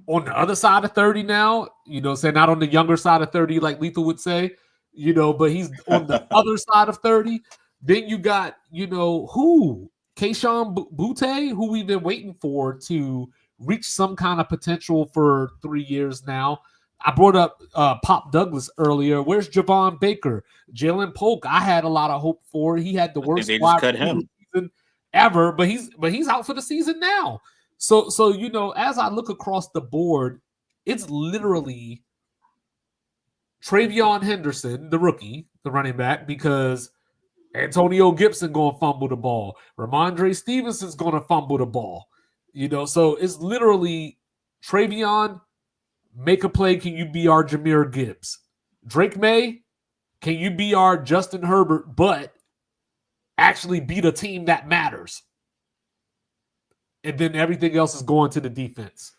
on the other side of 30 now, say not on the younger side of 30 like Lethal would say, but he's on the other side of 30. Then you got, who? Keyshawn Butte, who we've been waiting for to reach some kind of potential for 3 years now. I brought up Pop Douglas earlier. Where's Javon Baker? Jalen Polk, I had a lot of hope for. He had the worst wide season ever, but he's out for the season now. So as I look across the board, it's literally Travion Henderson, the rookie, the running back, because Antonio Gibson going to fumble the ball. Ramondre Stevenson's going to fumble the ball. So it's literally Travion, make a play. Can you be our Jahmyr Gibbs? Drake May, can you be our Justin Herbert, but actually beat a team that matters? And then everything else is going to the defense.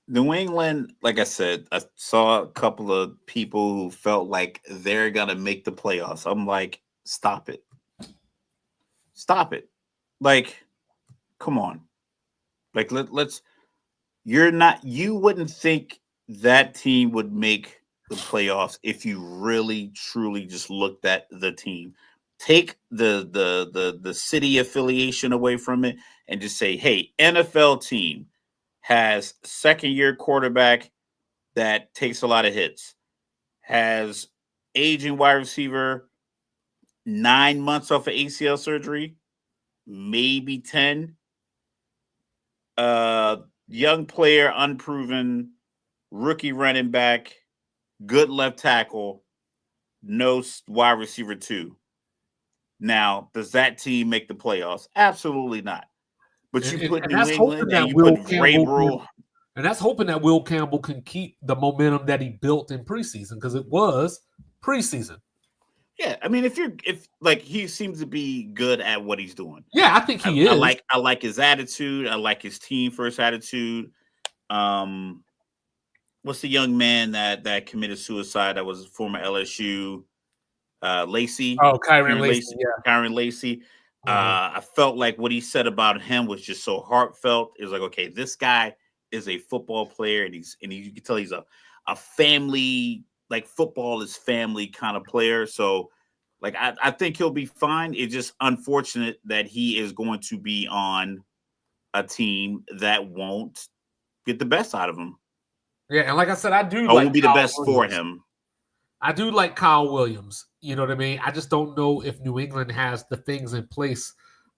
New England, like I said, I saw a couple of people who felt like they're going to make the playoffs. I'm like, stop it. Stop it. Like, come on. Like, let's You wouldn't think that team would make the playoffs if you really truly just looked at the team. Take the city affiliation away from it and just say, hey, NFL team has second year quarterback that takes a lot of hits, has aging wide receiver, 9 months off of ACL surgery, maybe 10. Uh, Young player, unproven, rookie running back, good left tackle, no wide receiver two. Now, does that team make the playoffs? Absolutely not. But And, you and, put and New that's hoping England and that you put Will Campbell can, Vrabel. and that's hoping that Will Campbell can keep the momentum that he built in preseason because it was preseason. Yeah, I mean, if like he seems to be good at what he's doing. Yeah, I think he is. I like his attitude. I like his team first attitude. What's the young man that committed suicide that was former LSU? Lacey. Oh, Kyron Lacey. Yeah. Kyron Lacey. Uh-huh. I felt like what he said about him was just so heartfelt. It was like, okay, this guy is a football player, and you can tell he's a family, like football is family kind of player. So, like, I think he'll be fine. It's just unfortunate that he is going to be on a team that won't get the best out of him. Yeah, and like I said, I do Or like won't be the Kyle best Williams. for him. I do like Kyle Williams. You know what I mean? I just don't know if New England has the things in place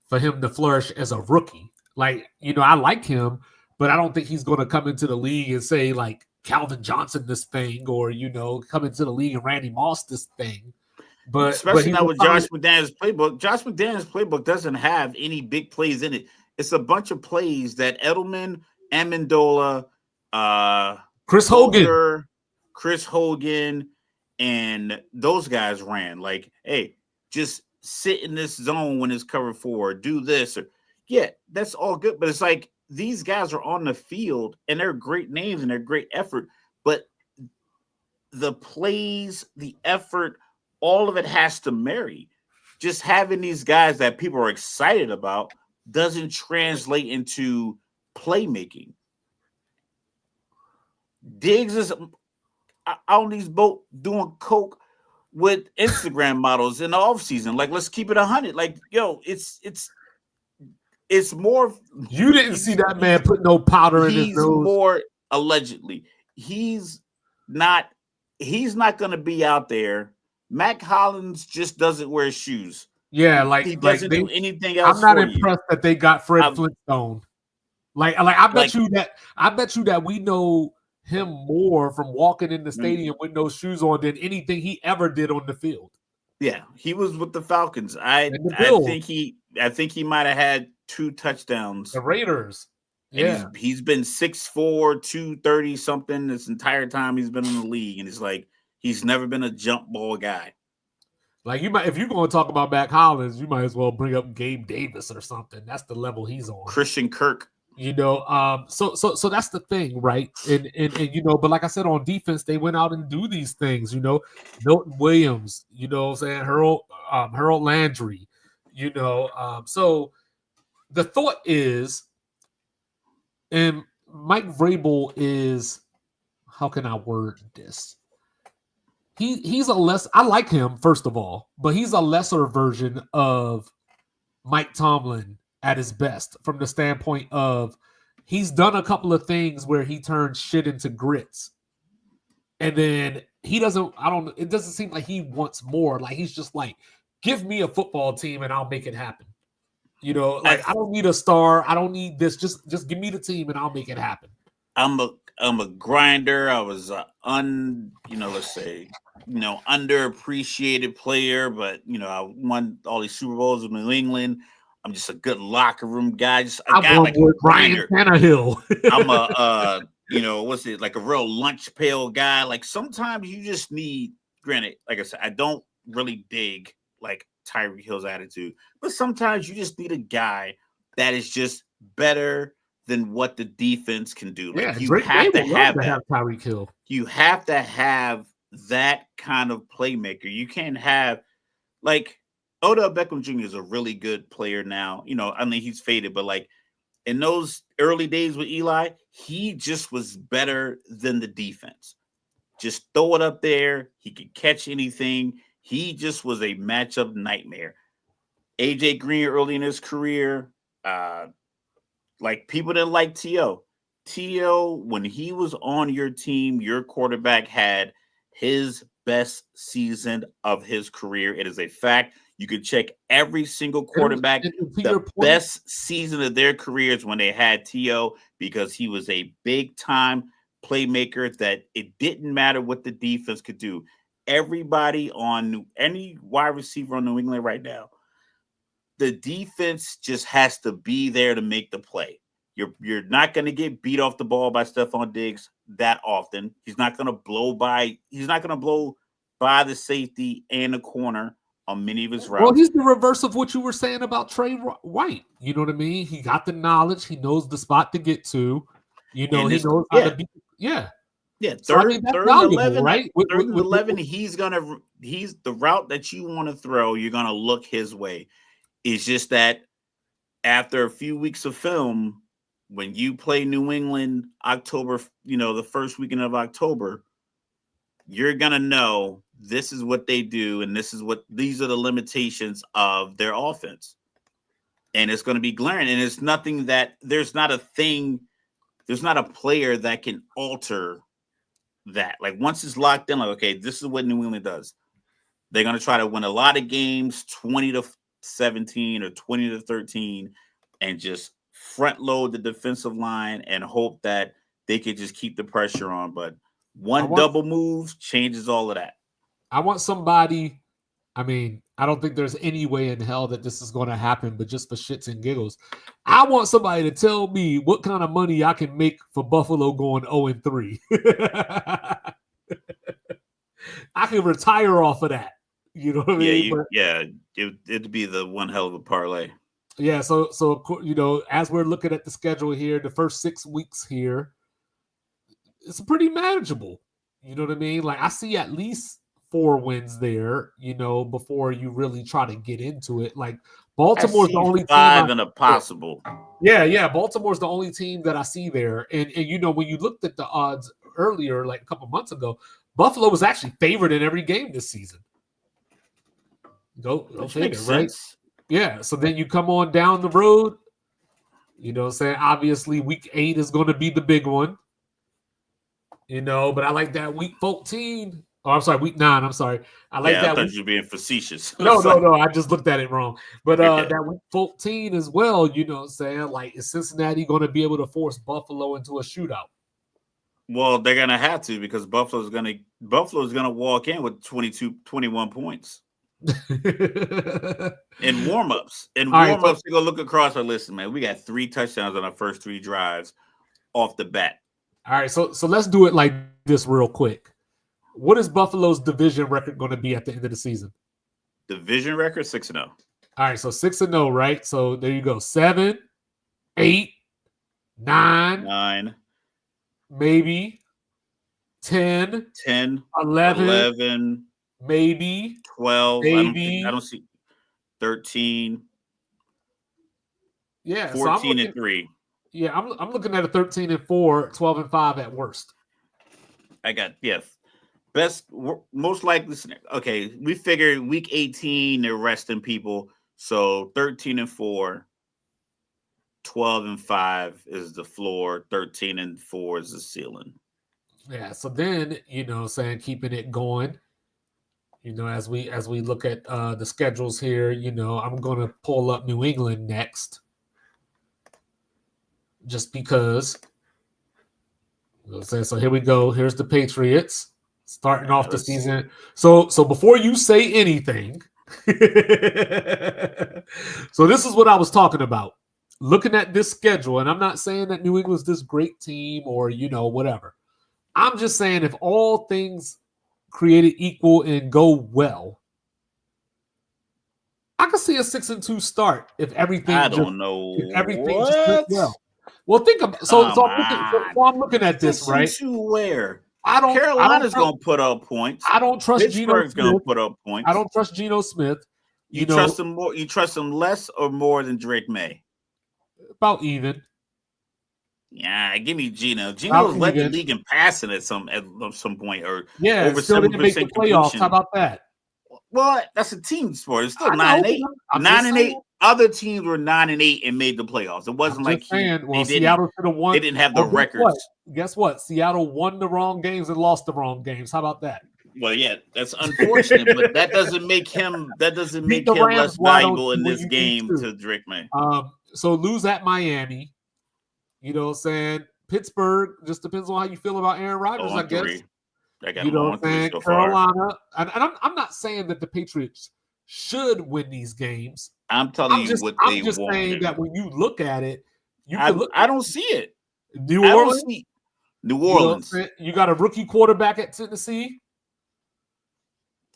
for him to flourish as a rookie. Like, I like him, but I don't think he's going to come into the league and say, like, Calvin Johnson this thing, or, come into the league and Randy Moss this thing. But especially he now will with probably, Josh McDaniels' playbook. Josh McDaniels' playbook doesn't have any big plays in it. It's a bunch of plays that Edelman, Amendola, Chris Bolger, Chris Hogan, and those guys ran. Like, hey, just sit in this zone when it's covered four, do this. Or, yeah, that's all good. But it's like these guys are on the field and they're great names and they're great effort. But the plays, the effort, all of it has to marry. Just having these guys that people are excited about doesn't translate into playmaking. Diggs is on these boat doing coke with Instagram models in the off season. Like, let's keep it 100. Like, yo, it's more. You didn't see that man put no powder in his He's nose. more allegedly. He's not going to be out there. Mac Hollins just doesn't wear shoes. Yeah, like he doesn't do anything else. I'm not for impressed you. that they got Fred Flintstone. I bet you that we know him more from walking in the stadium with no shoes on than anything he ever did on the field. Yeah, he was with the Falcons. I think he might have had 2 touchdowns. The Raiders. Yeah. And he's been 6'4", 230 something this entire time he's been in the league, and it's like he's never been a jump ball guy. Like, if you're going to talk about Mac Hollins, you might as well bring up Gabe Davis or something. That's the level he's on. Christian Kirk. So that's the thing, right? And but like I said, on defense, they went out and do these things. Milton Williams. What I'm saying, Harold Landry. So the thought is, and Mike Vrabel is, how can I word this? He's I like him, first of all, but he's a lesser version of Mike Tomlin at his best, from the standpoint of he's done a couple of things where he turns shit into grits. And then it doesn't seem like he wants more. Like, he's just like, give me a football team and I'll make it happen. I don't need a star. I don't need this. Just give me the team and I'll make it happen. I'm a grinder. I was let's say, underappreciated player, but I won all these Super Bowls with New England. I'm just a good locker room guy. Just a guy like Ryan Tannehill. I'm like a real lunch pail guy. Like, sometimes you just need, granted, like I said, I don't really dig like Tyreek Hill's attitude, but sometimes you just need a guy that is just better than what the defense can do. Like, you have to have Tyreek Hill. You have to have that kind of playmaker. You can't have, like, Odell Beckham Jr. is a really good player now. I mean, he's faded, but like, in those early days with Eli, he just was better than the defense. Just throw it up there. He could catch anything. He just was a matchup nightmare. AJ Green early in his career, like people didn't like T.O. T.O., when he was on your team, your quarterback had his best season of his career. It is a fact. You can check every single quarterback. The best season of their careers when they had T.O. because he was a big-time playmaker that it didn't matter what the defense could do. Everybody on any wide receiver on New England right now, the defense just has to be there to make the play. You're not going to get beat off the ball by Stephon Diggs that often. He's not going to blow by the safety and the corner on many of his routes. Well, he's the reverse of what you were saying about Trey White. You know what I mean? He got the knowledge. He knows the spot to get to. You know, he knows how to be. Yeah. Yeah, third and 11, right? Third and 11, he's the route that you want to throw, you're going to look his way. It's just that after a few weeks of film, when you play New England October, the first weekend of October, you're going to know this is what they do, and these are the limitations of their offense. And it's going to be glaring. And it's nothing that there's not a player that can alter that. Like once it's locked in, like, okay, this is what New England does. They're going to try to win a lot of games, 20-17 or 20-13, and just front load the defensive line and hope that they could just keep the pressure on. But double move changes all of that. I want somebody, I mean, I don't think there's any way in hell that this is going to happen, but just for shits and giggles, I want somebody to tell me what kind of money I can make for Buffalo going 0-3. I can retire off of that. You know what I mean? It'd be the one hell of a parlay. Yeah, so as we're looking at the schedule here, the first 6 weeks here, it's pretty manageable. You know what I mean? Like I see at least 4 wins there, before you really try to get into it. Like Baltimore's the only 5 and a possible. Yeah. Baltimore's the only team that I see there. And when you looked at the odds earlier, like a couple months ago, Buffalo was actually favored in every game this season. Go figure, right? Yeah. So then you come on down the road, saying obviously week 8 is going to be the big one. But I like that week 14. Oh, I'm sorry, week 9. I'm sorry. I like that. I thought you were being facetious. No. I just looked at it wrong. But that week 14 as well, saying? Like, is Cincinnati going to be able to force Buffalo into a shootout? Well, they're going to have to because Buffalo's going to walk in with 21 points. In warm-ups. They're going to look across our list, man. We got 3 touchdowns on our first 3 drives off the bat. All right, so let's do it like this real quick. What is Buffalo's division record going to be at the end of the season? Division record 6-0. All right, so 6-0, right? So there you go. 7, 8, 9, maybe 10, 11, maybe 12. Maybe. I don't see 13. Yeah, 14 and 3. Yeah, I'm looking at a 13-4, 12-5 at worst. I got best, most likely. Okay, we figured week 18 they're resting people, so 13-4, 12-5 is the floor, 13-4 is the ceiling. Yeah, so then keeping it going. As we look at the schedules here, I'm going to pull up New England next. Just because. So here we go. Here's the Patriots starting off the season. So before you say anything, so this is what I was talking about. Looking at this schedule, and I'm not saying that New England's this great team or whatever. I'm just saying if all things created equal and go well, I could see a 6-2 start if everything. I don't know. If everything just went well. Well, think about so I'm looking at this, right? Where Carolina's going to put up points. I don't trust Pittsburgh's going to put up points. I don't trust Geno Smith. You trust him more? You trust him less or more than Drake May? About even. Yeah, give me Geno. Geno Falcons led the again. league in passing at some point, or Yeah, over still didn't make the 7% playoffs. completion. How about that? Well, that's a team sport. It's still I 9 know, and but 8. I'm Nine just and 8. saying. Other teams were 9 and 8 and made the playoffs. It wasn't I'm like just saying. Well, they didn't Seattle should have won. they didn't have the Well, guess what? records. Guess what? Seattle won the wrong games and lost the wrong games. How about that? Well, yeah, that's unfortunate, but that doesn't make him Beat the Rams. less Why don't valuable in you when this you need game to? to Drake, man. So lose at Miami. You know what I'm saying? Pittsburgh just depends on how you feel about Aaron Rodgers, I guess. 0-3. I got You him know what on I'm 3 saying? so far. Carolina. And I'm not saying that the Patriots should win these games. I'm telling you what they I'm just won't saying do. that when you look at it, you can look. I don't see it. New I don't Orleans. see New Orleans. You got a rookie quarterback at Tennessee.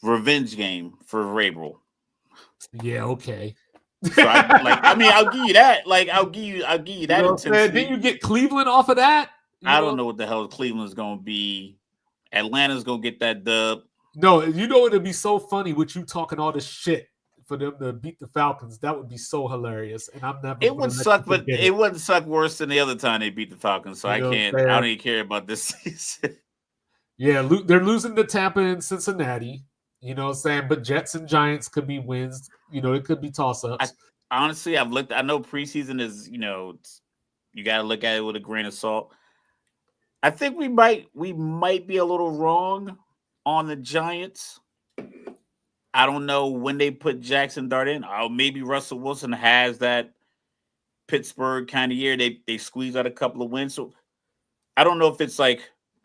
Revenge game for Vrabel. Yeah, okay. So I'll give you that. I'll give you that intensity. Then you get Cleveland off of that. I don't know what the hell Cleveland's gonna be. Atlanta's gonna get that dub. No, you know it'd be so funny with you talking all this shit for them to beat the Falcons. That would be so hilarious. And I'm never. It would suck, but it wouldn't suck worse than the other time they beat the Falcons. So I don't even care about this season. Yeah, they're losing to Tampa and Cincinnati. You know what I'm saying? But Jets and Giants could be wins. You know, it could be toss-ups. Honestly, I've looked. I know preseason is, you got to look at it with a grain of salt. I think we might be a little wrong on the Giants. I don't know when they put Jackson Dart in. Maybe Russell Wilson has that Pittsburgh kind of year. They squeeze out a couple of wins. So I don't know if it's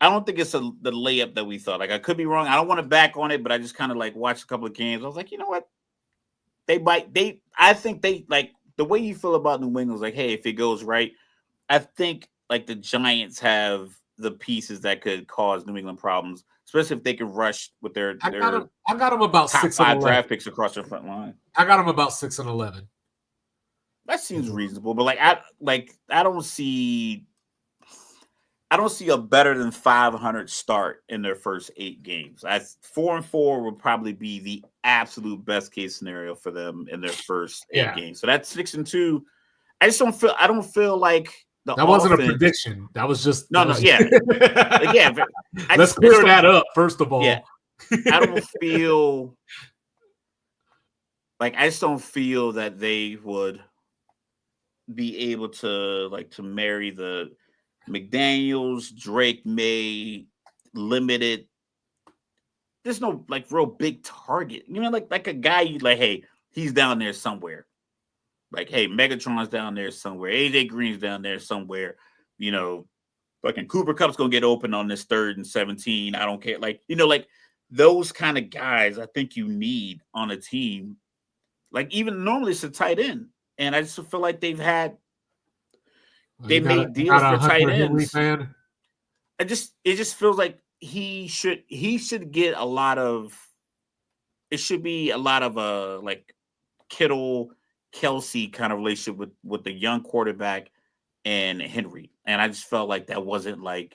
I don't think it's the layup that we thought. I could be wrong. I don't want to back on it, but I just kind of watched a couple of games. I was like, you know what? I think they the way you feel about New England is hey, if it goes right, I think the Giants have the pieces that could cause New England problems, especially if they can rush with their I got them about top 6-11 draft picks across their front line. I got them about 6-11. That seems reasonable, but I don't see a better than 500 start in their first 8 games. 4-4 would probably be the absolute best case scenario for them in their first 8 games. So that's 6-2. I don't feel like that wasn't a prediction. That was just yeah. Let's clear that up first of all. Yeah, I don't feel I just don't feel that they would be able to marry the McDaniels, Drake May, limited. There's no real big target. Like a guy you hey, he's down there somewhere. Hey, Megatron's down there somewhere. AJ Green's down there somewhere. Fucking Cooper Kupp's gonna get open on this 3rd and 17. I don't care. Those kind of guys I think you need on a team. Even normally it's a tight end. And I just feel like they made deals for tight ends. It just feels like he should get a lot of. It should be a lot of Kittle, Kelsey kind of relationship with the young quarterback and Henry, and I just felt like that wasn't new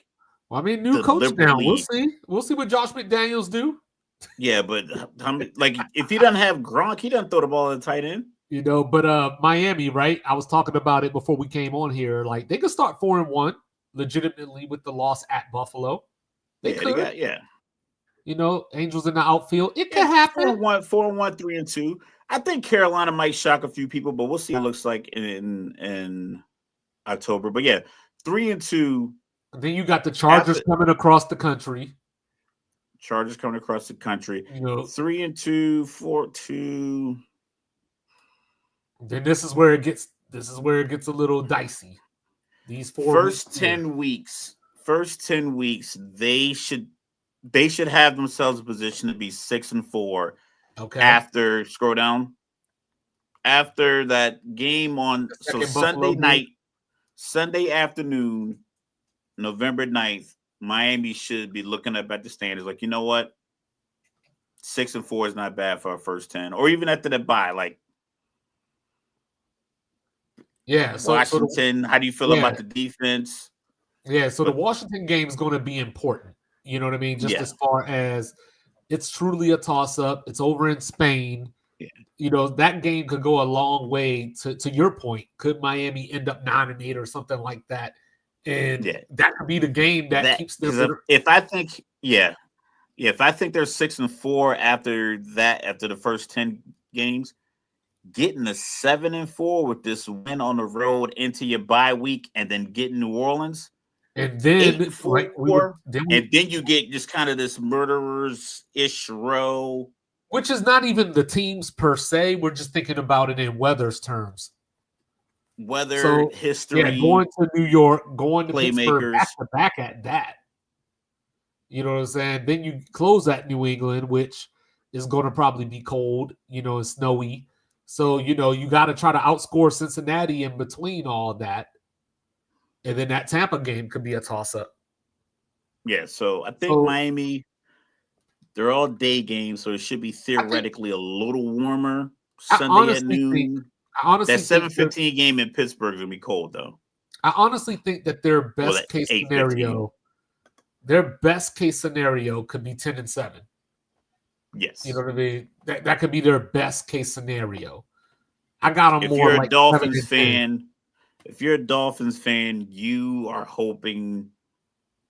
coach now. We'll see. We'll see what Josh McDaniels do. Yeah, but if he doesn't have Gronk, he doesn't throw the ball at the tight end. But Miami, right? I was talking about it before we came on here. They could start 4-1 legitimately with the loss at Buffalo. They could. Angels in the outfield. It could happen. 4-1, 3-2. I think Carolina might shock a few people, but we'll see what it looks like in October. But yeah, 3-2. Then you got the Chargers coming across the country. 3-2, 4-2. Then this is where it gets a little dicey. These first 10 weeks, they should have themselves a position to be 6-4. Okay. After scroll down. After that game on Sunday afternoon, November 9th, Miami should be looking up at the standings you know what? 6-4 is not bad for our first 10, or even after the bye. Yeah, Washington. How do you feel about the defense? Yeah, so the Washington game is going to be important. You know what I mean? Just as far as it's truly a toss-up. It's over in Spain. Yeah. That game could go a long way to your point. Could Miami end up 9-8 or something like that And that could be the game that keeps them. Because if I think, if I think they're 6-4 after the first 10 games, getting a 7-4 with this win on the road into your bye week, and then getting New Orleans, and then 8-4, and then you get just kind of this murderers-ish row, which is not even the teams per se. We're just thinking about it in weather's terms. History. Going to New York, going to Pittsburgh, playmakers, back at that. You know what I'm saying? Then you close at New England, which is going to probably be cold, and snowy. So, you got to try to outscore Cincinnati in between all that. And then that Tampa game could be a toss-up. Yeah, so I think Miami, they're all day games, so it should be theoretically a little warmer Sunday at noon. That 7:15 game in Pittsburgh is going to be cold, though. I honestly think that their best case scenario could be 10-7. Yes. You know what I mean? That could be their best case scenario. I got them if more you're like a Dolphins fan. If you're a Dolphins fan, you are hoping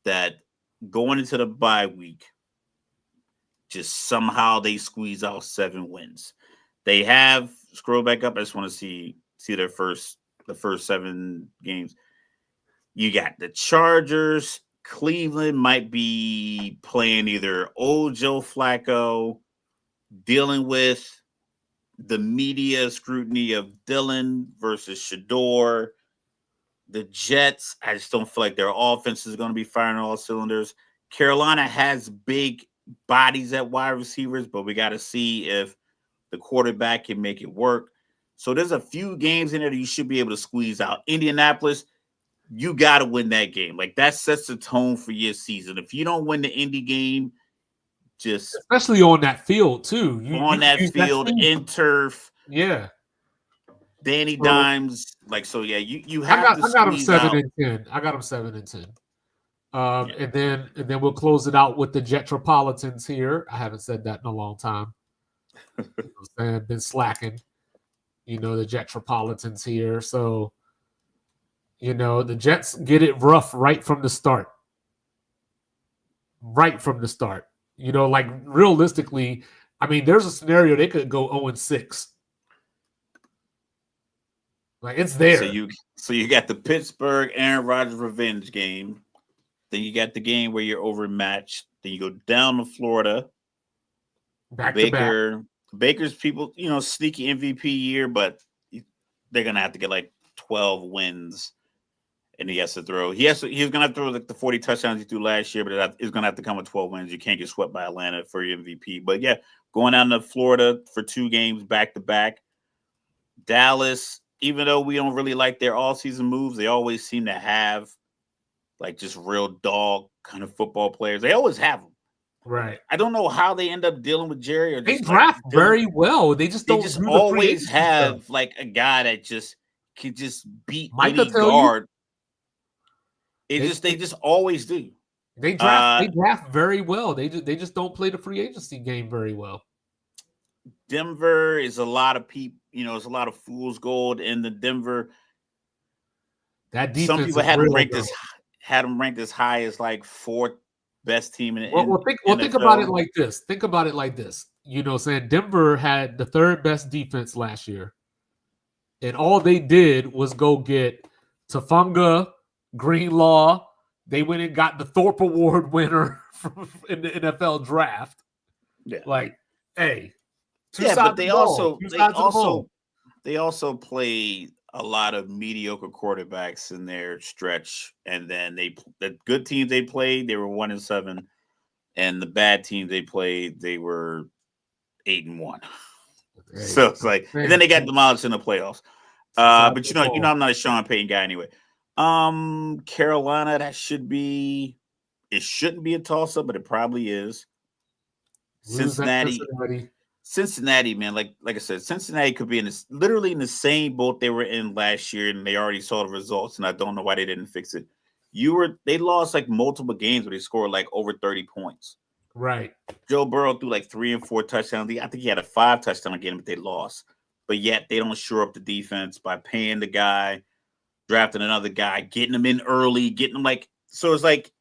that going into the bye week, just somehow they squeeze out 7 wins. They have scroll back up. I just want to see the first 7 games. You got the Chargers. Cleveland might be playing either old Joe Flacco, dealing with the media scrutiny of Dillon versus Shador. The Jets, I just don't feel like their offense is going to be firing all cylinders. Carolina has big bodies at wide receivers, but we got to see if the quarterback can make it work. So there's a few games in there that you should be able to squeeze out. Indianapolis, you got to win that game. Like, that sets the tone for your season. If you don't win the Indy game, especially on that field too. In turf. Yeah. Danny Dimes, you have to. I got him 7-10. I got him 7-10. And then we'll close it out with the Jetropolitans here. I haven't said that in a long time. I've been slacking. The Jetropolitans here. So, the Jets get it rough right from the start. Realistically, I mean, there's a scenario they could go 0-6. Like, it's there. So you got the Pittsburgh Aaron Rodgers revenge game. Then you got the game where you're overmatched. Then you go down to Florida. Baker's people, sneaky MVP year, but they're gonna have to get like 12 wins, and he has to throw. He's gonna have to throw like the 40 touchdowns he threw last year, but it's gonna have to come with 12 wins. You can't get swept by Atlanta for your MVP. But yeah, going down to Florida for 2 games back to back. Dallas, even though we don't really like their all-season moves, they always seem to have like just real dog kind of football players. They always have them. Right. I don't know how they end up dealing with Jerry. Or they draft very well. They just always have stuff. Like a guy that just can just beat any guard. They just always do. They draft very well. They just don't play the free agency game very well. Denver is a lot of people. It's a lot of fool's gold in the Denver. That defense. Some people had them ranked as high as like 4th best team in the think about it like this. Think about it like this. Saying Denver had the 3rd best defense last year, and all they did was go get Tafunga, Greenlaw. They went and got the Thorpe Award winner in the NFL draft. Yeah, like, hey. But they also play a lot of mediocre quarterbacks in their stretch, and then the good teams they played, they were 1-7, and the bad teams they played, they were 8-1. Hey, so it's like, and then they got demolished in the playoffs. But I'm not a Sean Payton guy anyway. Carolina, it shouldn't be a toss-up, but it probably is. Cincinnati, man, like I said, Cincinnati could be literally in the same boat they were in last year, and they already saw the results, and I don't know why they didn't fix it. They lost like multiple games where they scored like over 30 points. Right. Joe Burrow threw like 3 and 4 touchdowns. I think he had a 5 touchdown game, but they lost. But yet they don't shore up the defense by paying the guy. drafting another guy, getting him in early, getting him like so. It's like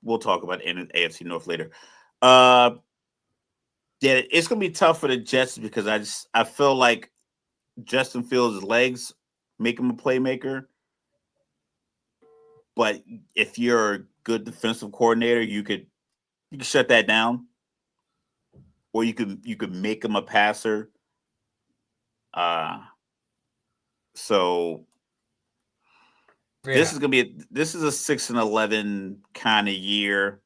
we'll talk about it in AFC North later. Yeah, it's gonna be tough for the Jets because I feel like Justin Fields' legs make him a playmaker. But if you're a good defensive coordinator, you can shut that down, or you could make him a passer. So this is a 6-11 kind of year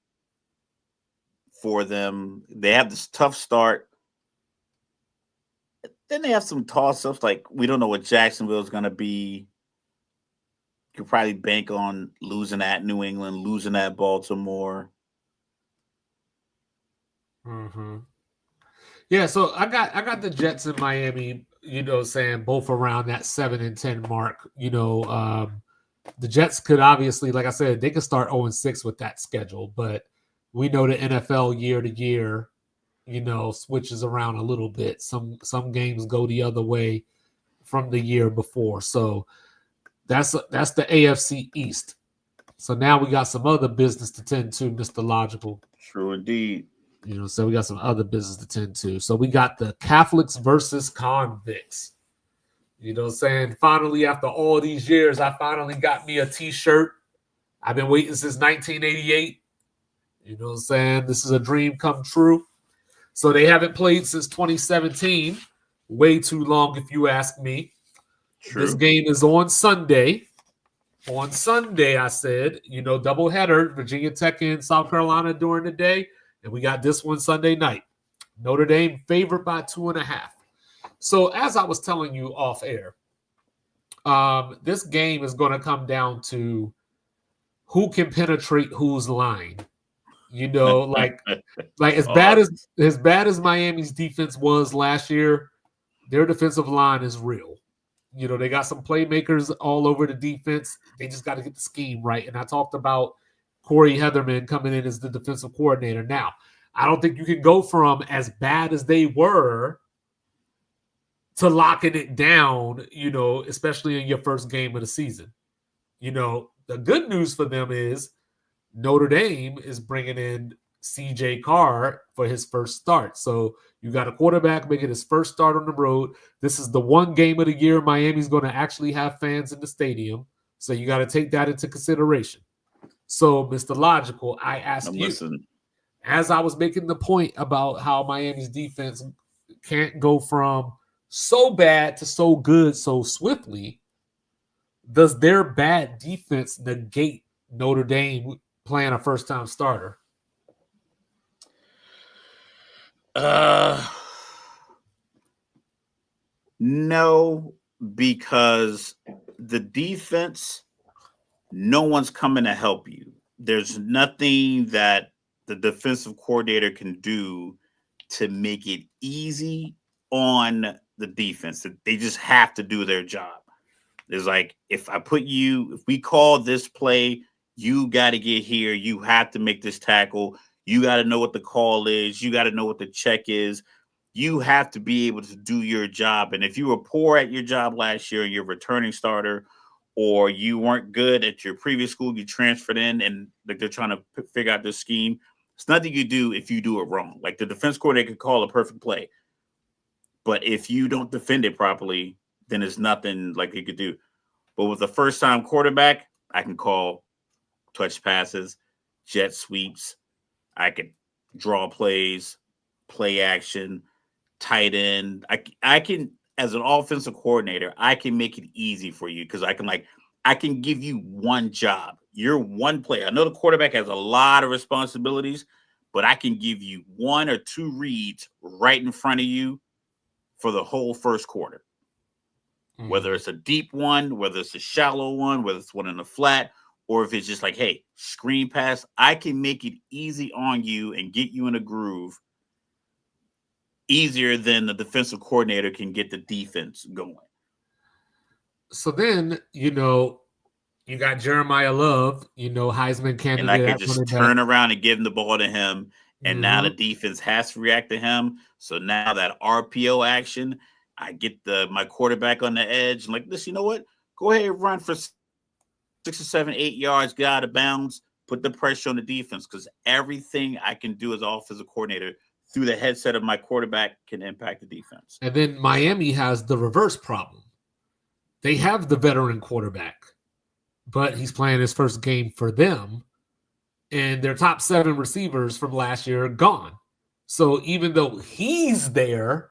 for them. They have this tough start. Then they have some toss-ups, like we don't know what Jacksonville is going to be. You could probably bank on losing at New England, losing at Baltimore. Mm-hmm. Yeah, so I got the Jets in Miami, saying both around that 7-10 mark. The Jets could obviously, like I said, they could start 0-6 with that schedule, but we know the NFL year to year, switches around a little bit. Some games go the other way from the year before. So that's the AFC East. So now we got some other business to tend to, Mr. Logical. True indeed. So we got some other business to tend to. So we got the Catholics versus convicts. Saying finally, after all these years, I finally got me a t-shirt. I've been waiting since 1988. Saying? This is a dream come true. So they haven't played since 2017. Way too long, if you ask me. True. This game is on Sunday. On Sunday, I said, doubleheader, Virginia Tech and South Carolina during the day. And we got this one Sunday night. Notre Dame favored by 2.5. So as I was telling you off air, this game is going to come down to who can penetrate whose line. Like as bad as Miami's defense was last year, their defensive line is real. They got some playmakers all over the defense. They just got to get the scheme right. And I talked about Corey Heatherman coming in as the defensive coordinator. Now, I don't think you can go from as bad as they were to locking it down, especially in your first game of the season. The good news for them is Notre Dame is bringing in CJ Carr for his first start. So you got a quarterback making his first start on the road. This is the one game of the year Miami's going to actually have fans in the stadium. So you got to take that into consideration. So, Mr. Logical, I asked you, as I was making the point about how Miami's defense can't go from so bad to so good so swiftly, does their bad defense negate Notre Dame playing a first-time starter? No, because the defense, no one's coming to help you. There's nothing that the defensive coordinator can do to make it easy on the defense. They just have to do their job. It's like, if we call this play, you got to get here. You have to make this tackle. You got to know what the call is. You got to know what the check is. You have to be able to do your job. And if you were poor at your job last year, you're a returning starter, or you weren't good at your previous school, you transferred in and like they're trying to figure out this scheme. It's nothing you do if you do it wrong. Like the defense coordinator could call a perfect play, but if you don't defend it properly, then there's nothing like you could do. But with a first-time quarterback, I can call touch passes, jet sweeps. I could draw plays, play action, tight end. I can, as an offensive coordinator, I can make it easy for you because I can give you one job. You're one player. I know the quarterback has a lot of responsibilities, but I can give you 1 or 2 reads right in front of you for the whole first quarter. Mm-hmm. Whether it's a deep one, whether it's a shallow one, whether it's one in the flat, or if it's just like, hey, screen pass, I can make it easy on you and get you in a groove easier than the defensive coordinator can get the defense going. So then, you got Jeremiah Love, Heisman candidate. And I could just turn around and give him the ball to him. And now the defense has to react to him. So now that RPO action, I get my quarterback on the edge. I'm like, this, you know what? Go ahead and run for 6 or 7, 8 yards, get out of bounds, put the pressure on the defense, because everything I can do as an offensive coordinator through the headset of my quarterback can impact the defense. And then Miami has the reverse problem. They have the veteran quarterback, but he's playing his first game for them, and their top 7 receivers from last year are gone. So even though he's there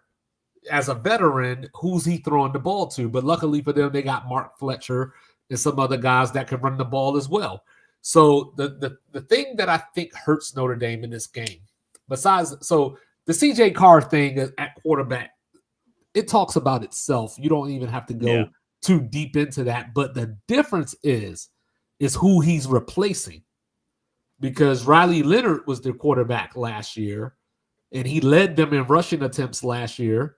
as a veteran, who's he throwing the ball to? But luckily for them, they got Mark Fletcher and some other guys that can run the ball as well. So the thing that I think hurts Notre Dame in this game, besides, so the CJ Carr thing at quarterback, it talks about itself. You don't even have to go too deep into that. But the difference is who he's replacing. Because Riley Leonard was their quarterback last year, and he led them in rushing attempts last year.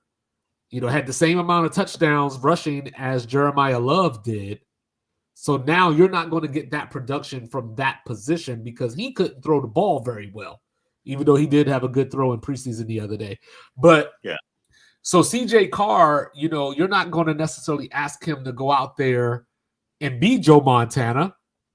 Had the same amount of touchdowns rushing as Jeremiah Love did. So now you're not going to get that production from that position because he couldn't throw the ball very well, even though he did have a good throw in preseason the other day. But so CJ Carr, you're not going to necessarily ask him to go out there and be Joe Montana.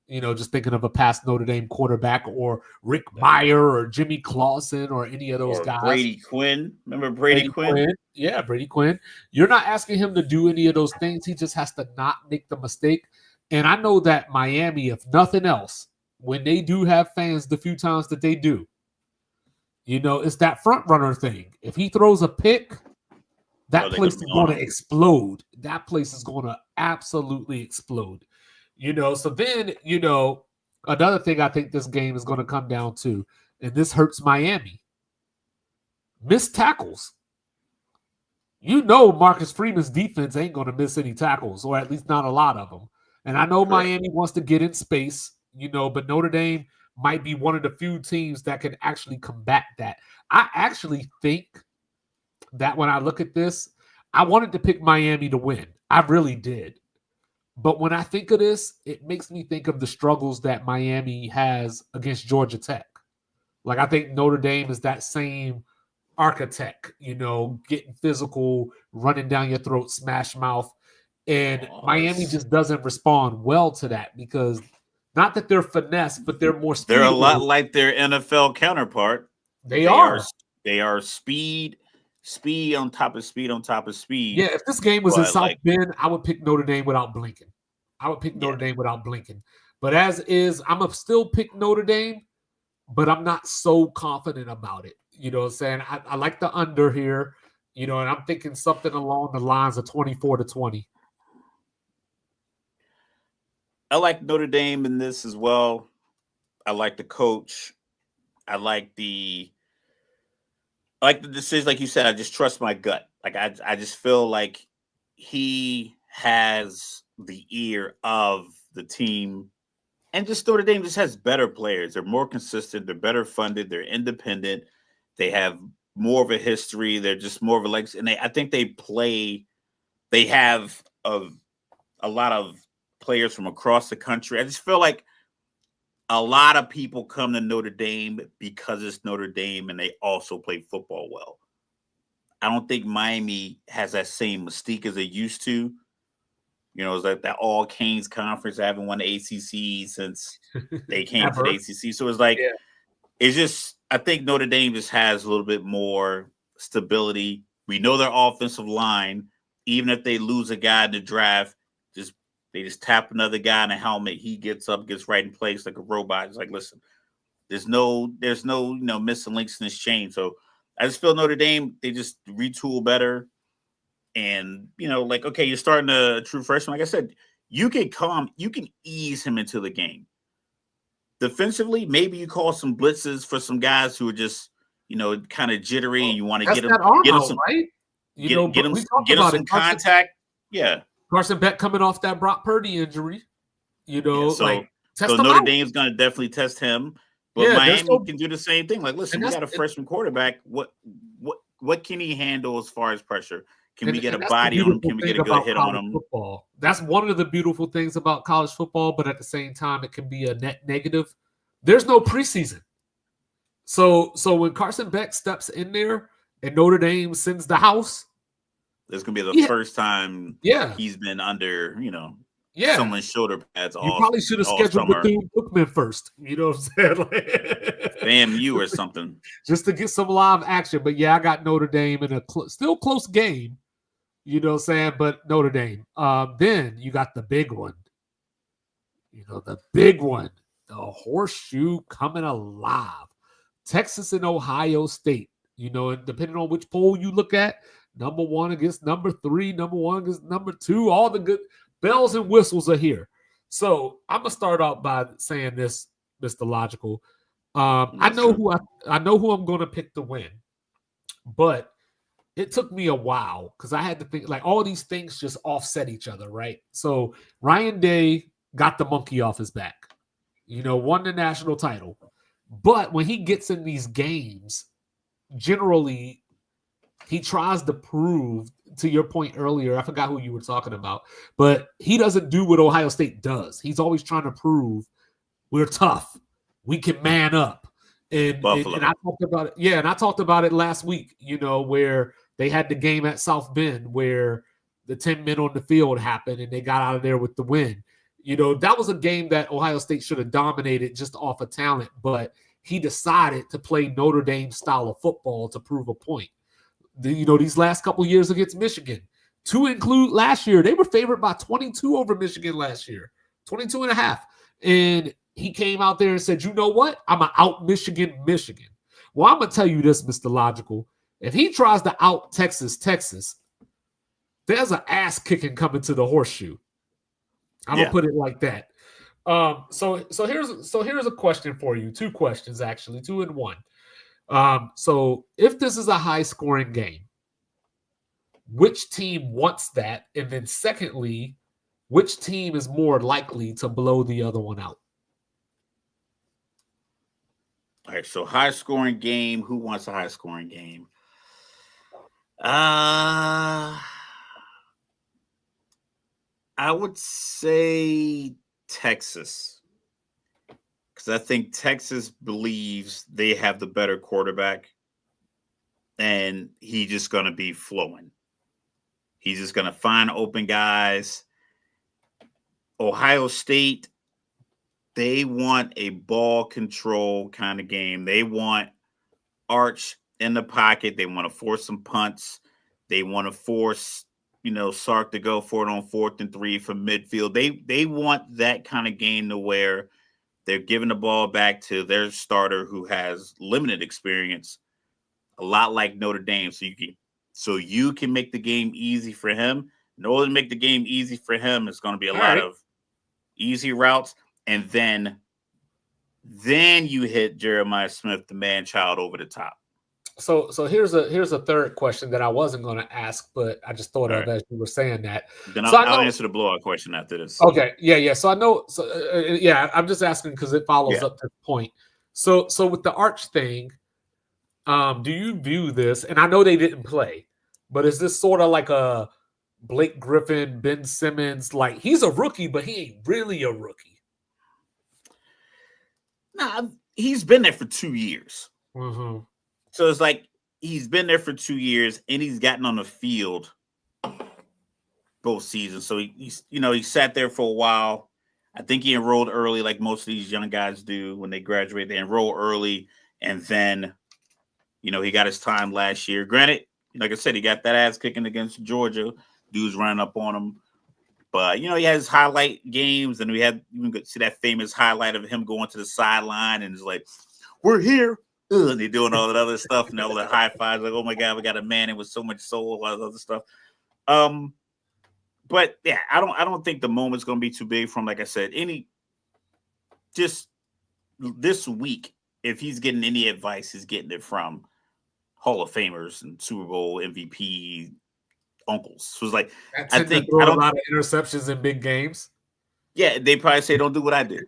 Just thinking of a past Notre Dame quarterback, or Rick Meyer or Jimmy Clausen or any of those guys. Brady Quinn. Remember Brady Quinn? Yeah, Brady Quinn. You're not asking him to do any of those things. He just has to not make the mistake. And I know that Miami, if nothing else, when they do have fans the few times that they do, it's that front runner thing. If he throws a pick, that place is going to explode. That place is going to absolutely explode. So then, another thing I think this game is going to come down to, and this hurts Miami, missed tackles. Marcus Freeman's defense ain't going to miss any tackles, or at least not a lot of them. And I know Miami wants to get in space, but Notre Dame might be one of the few teams that can actually combat that. I actually think that when I look at this, I wanted to pick Miami to win. I really did. But when I think of this, it makes me think of the struggles that Miami has against Georgia Tech. Like, I think Notre Dame is that same architect, getting physical, running down your throat, smash mouth. And Miami just doesn't respond well to that, because not that they're finesse, but they're more speed. They're a lot like their NFL counterpart. They are speed on top of speed on top of speed. Yeah, if this game was in South Bend, I would pick Notre Dame without blinking. But as is, I'm going to still pick Notre Dame, but I'm not so confident about it. You know what I'm saying? I like the under here, and I'm thinking something along the lines of 24-20. I like Notre Dame in this as well. I like the coach. I like the decision, like you said. I just trust my gut. Like, I just feel like he has the ear of the team, and just Notre Dame just has better players. They're more consistent. They're better funded. They're independent. They have more of a history. They're just more of a legacy. And I think they have a lot of players from across the country. I just feel like a lot of people come to Notre Dame because it's Notre Dame and they also play football well. I don't think Miami has that same mystique as they used to. It's like that all Canes conference. I haven't won the ACC since they came to the ACC. So it's like, it's just, I think Notre Dame just has a little bit more stability. We know their offensive line, even if they lose a guy in the draft, they just tap another guy in a helmet. He gets up, gets right in place like a robot. It's like, listen, there's no missing links in this chain. So I just feel Notre Dame, they just retool better. And, okay, you're starting a true freshman. Like I said, you can ease him into the game. Defensively, maybe you call some blitzes for some guys who are just, kind of jittery, and you want to get them some, right? Get them some contact. Yeah. Carson Beck coming off that Brock Purdy injury, so Notre Dame's going to definitely test him, but Miami can do the same thing. Like, listen, we got a freshman quarterback. What can he handle as far as pressure? Can we get a body on him? Can we get a good hit on him? Football. That's one of the beautiful things about college football, but at the same time, it can be a net negative. There's no preseason. So when Carson Beck steps in there and Notre Dame sends the house, this is going to be the first time he's been under Yeah. someone's shoulder pads You all probably should have all scheduled summer. Bethune-Cookman first. You know what I'm saying? FAMU or something. Just to get some live action. But yeah, I got Notre Dame in a still close game. You know what I'm saying? But Notre Dame. Then you got the big one. You know, the big one. The horseshoe coming alive. Texas and Ohio State. You know, and depending on which poll you look at, number 1 against number 3, number 1 against number 2, all the good bells and whistles are here. So I'm gonna start out by saying this, Mr. Logical. I know who I'm gonna pick to win, but it took me a while because I had to think like all these things just offset each other, right? So Ryan Day got the monkey off his back, you know, won the national title. But when he gets in these games, generally he tries to prove, to your point earlier, I forgot who you were talking about, but he doesn't do what Ohio State does. He's always trying to prove we're tough. We can man up. And I talked about it. Yeah, and I talked about it last week, you know, where they had the game at South Bend where the 10 men on the field happened and they got out of there with the win. You know, that was a game that Ohio State should have dominated just off of talent, but he decided to play Notre Dame style of football to prove a point. You know, these last couple years against Michigan, to include last year, they were favored by 22 over Michigan last year, 22 and a half. And he came out there and said, you know what? I'm going to out Michigan. Well, I'm going to tell you this, Mr. Logical. If he tries to out Texas, there's an ass kicking coming to the horseshoe. I'm going to put it like that. So here's a question for you. 2 questions, actually, 2 in 1. So if this is a high scoring game, which team wants that? And then secondly, which team is more likely to blow the other one out? All right, so high scoring game. Who wants a high scoring game? I would say Texas, because I think Texas believes they have the better quarterback and he's just going to be flowing. He's just going to find open guys. Ohio State, they want a ball control kind of game. They want Arch in the pocket. They want to force some punts. They want to force, Sark to go for it on 4th and 3 from midfield. They want that kind of game to where they're giving the ball back to their starter who has limited experience, a lot like Notre Dame. So you can make the game easy for him. In order to make the game easy for him, it's going to be a lot of easy routes. And then you hit Jeremiah Smith, the man-child, over the top. So here's a third question that I wasn't going to ask, but I just thought of as you were saying that. Then I'll answer the blowout question after this. Okay, yeah. So I know. So I'm just asking because it follows up to the point. So with the Arch thing, do you view this? And I know they didn't play, but is this sort of like a Blake Griffin, Ben Simmons? Like he's a rookie, but he ain't really a rookie. Nah, he's been there for 2 years. Mm-hmm. So it's like he's been there for 2 years and he's gotten on the field both seasons. So he sat there for a while. I think he enrolled early, like most of these young guys do when they graduate. They enroll early, and then he got his time last year. Granted, like I said, he got that ass kicking against Georgia. Dudes running up on him. But, he had his highlight games, and you can see that famous highlight of him going to the sideline and it's like, we're here. And they're doing all that other stuff and all the high fives. Like, oh, my God, we got a man in with so much soul, all that other stuff. But, yeah, I don't think the moment's going to be too big for him. Like I said, just this week, if he's getting any advice, he's getting it from Hall of Famers and Super Bowl MVP uncles. So it's like, I think a lot of interceptions in big games. Yeah, they probably say, don't do what I did.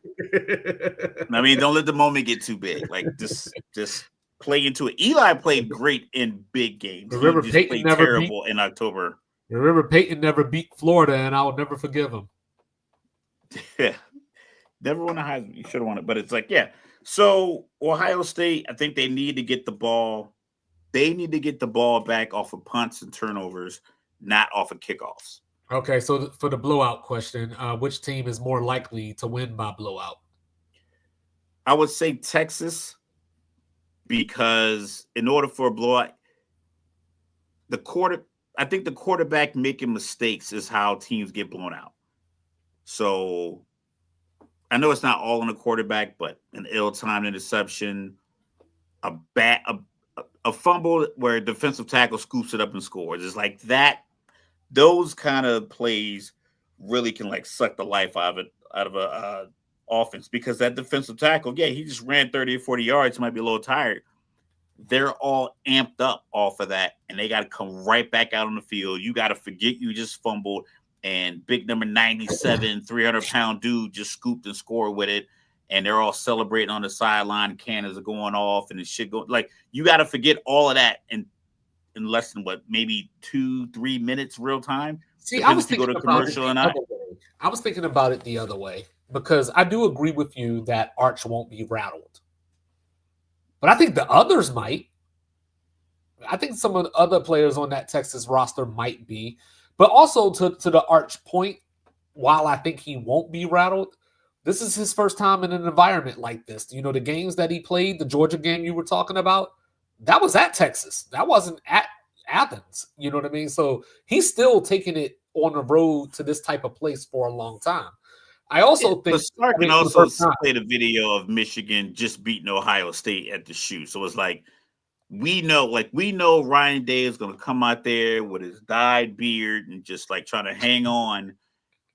I mean, don't let the moment get too big. Like, just play into it. Eli played great in big games. Remember, he Peyton played never terrible in October. Remember, Peyton never beat Florida, and I will never forgive him. Yeah. Never won a Heisman. You should have won it. But it's like, yeah. So, Ohio State, I think they need to get the ball. They need to get the ball back off of punts and turnovers, not off of kickoffs. Okay, so for the blowout question, which team is more likely to win by blowout? I would say Texas because in order for a blowout, the quarter I think the quarterback making mistakes is how teams get blown out. So I know it's not all on the quarterback, but an ill-timed interception, a bat, a fumble where a defensive tackle scoops it up and scores. It's like that. Those kind of plays really can like suck the life out of a offense because that defensive tackle, yeah, he just ran 30 or 40 yards, might be a little tired. They're all amped up off of that, and they got to come right back out on the field. You got to forget you just fumbled, and big number 97, 300-pound dude just scooped and scored with it, and they're all celebrating on the sideline. Cannons are going off, and the shit going like you got to forget all of that in less than what maybe 2-3 minutes real time. See, I was If you go thinking to about it commercial the or not. other way. I was thinking about it the other way because I do agree with you that Arch won't be rattled, but I think the others might. I think some of the other players on that Texas roster might be, but also to the Arch point, while I think he won't be rattled, this is his first time in an environment like this. You know, the games that he played, the Georgia game you were talking about, that was at Texas. That wasn't at Athens. You know what I mean? So he's still taking it on the road to this type of place for a long time. I also But think Stark can for the also first time. played a video of Michigan just beating Ohio State at the shoe. So it's like we know Ryan Day is gonna come out there with his dyed beard and just like trying to hang on.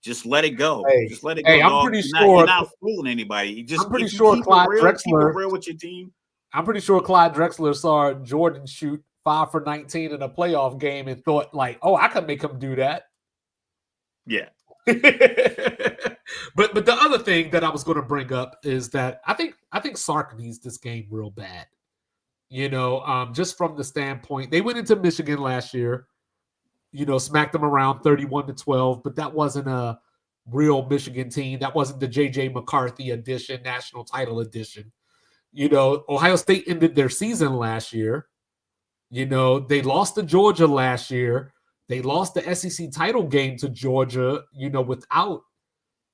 Just let it go. Hey, Just let it hey, go, dog. You're not fooling anybody. I'm pretty If you sure keep it Clyde real, keep it Drexler. real with your team. I'm pretty sure Clyde Drexler saw Jordan shoot 5 for 19 in a playoff game and thought like, "Oh, I could make him do that." Yeah. but the other thing that I was going to bring up is that I think Sark needs this game real bad. You know, just from the standpoint, they went into Michigan last year, you know, smacked them around 31-12, but that wasn't a real Michigan team. That wasn't the JJ McCarthy edition, national title edition. You know, Ohio State ended their season last year. You know, they lost to Georgia last year. They lost the SEC title game to Georgia, you know, without,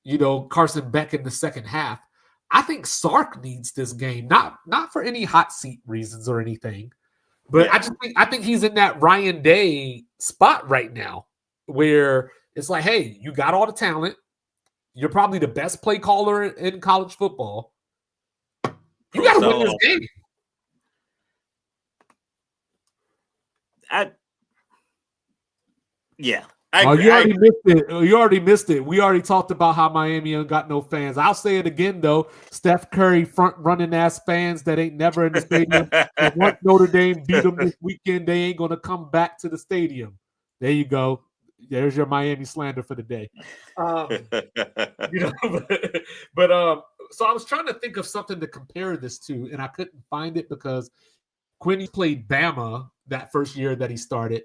you know, Carson Beck in the second half. I think Sark needs this game, not for any hot seat reasons or anything, but Yeah. I think he's in that Ryan Day spot right now where it's like, hey, you got all the talent. You're probably the best play caller in college football. You got to win this game. You already missed it. You already missed it. We already talked about how Miami ain't got no fans. I'll say it again though. Steph Curry front running ass fans that ain't never in the stadium. And once Notre Dame beat them this weekend, they ain't gonna come back to the stadium. There you go. There's your Miami slander for the day. You know, but so I was trying to think of something to compare this to, and I couldn't find it because Quinn played Bama that first year that he started,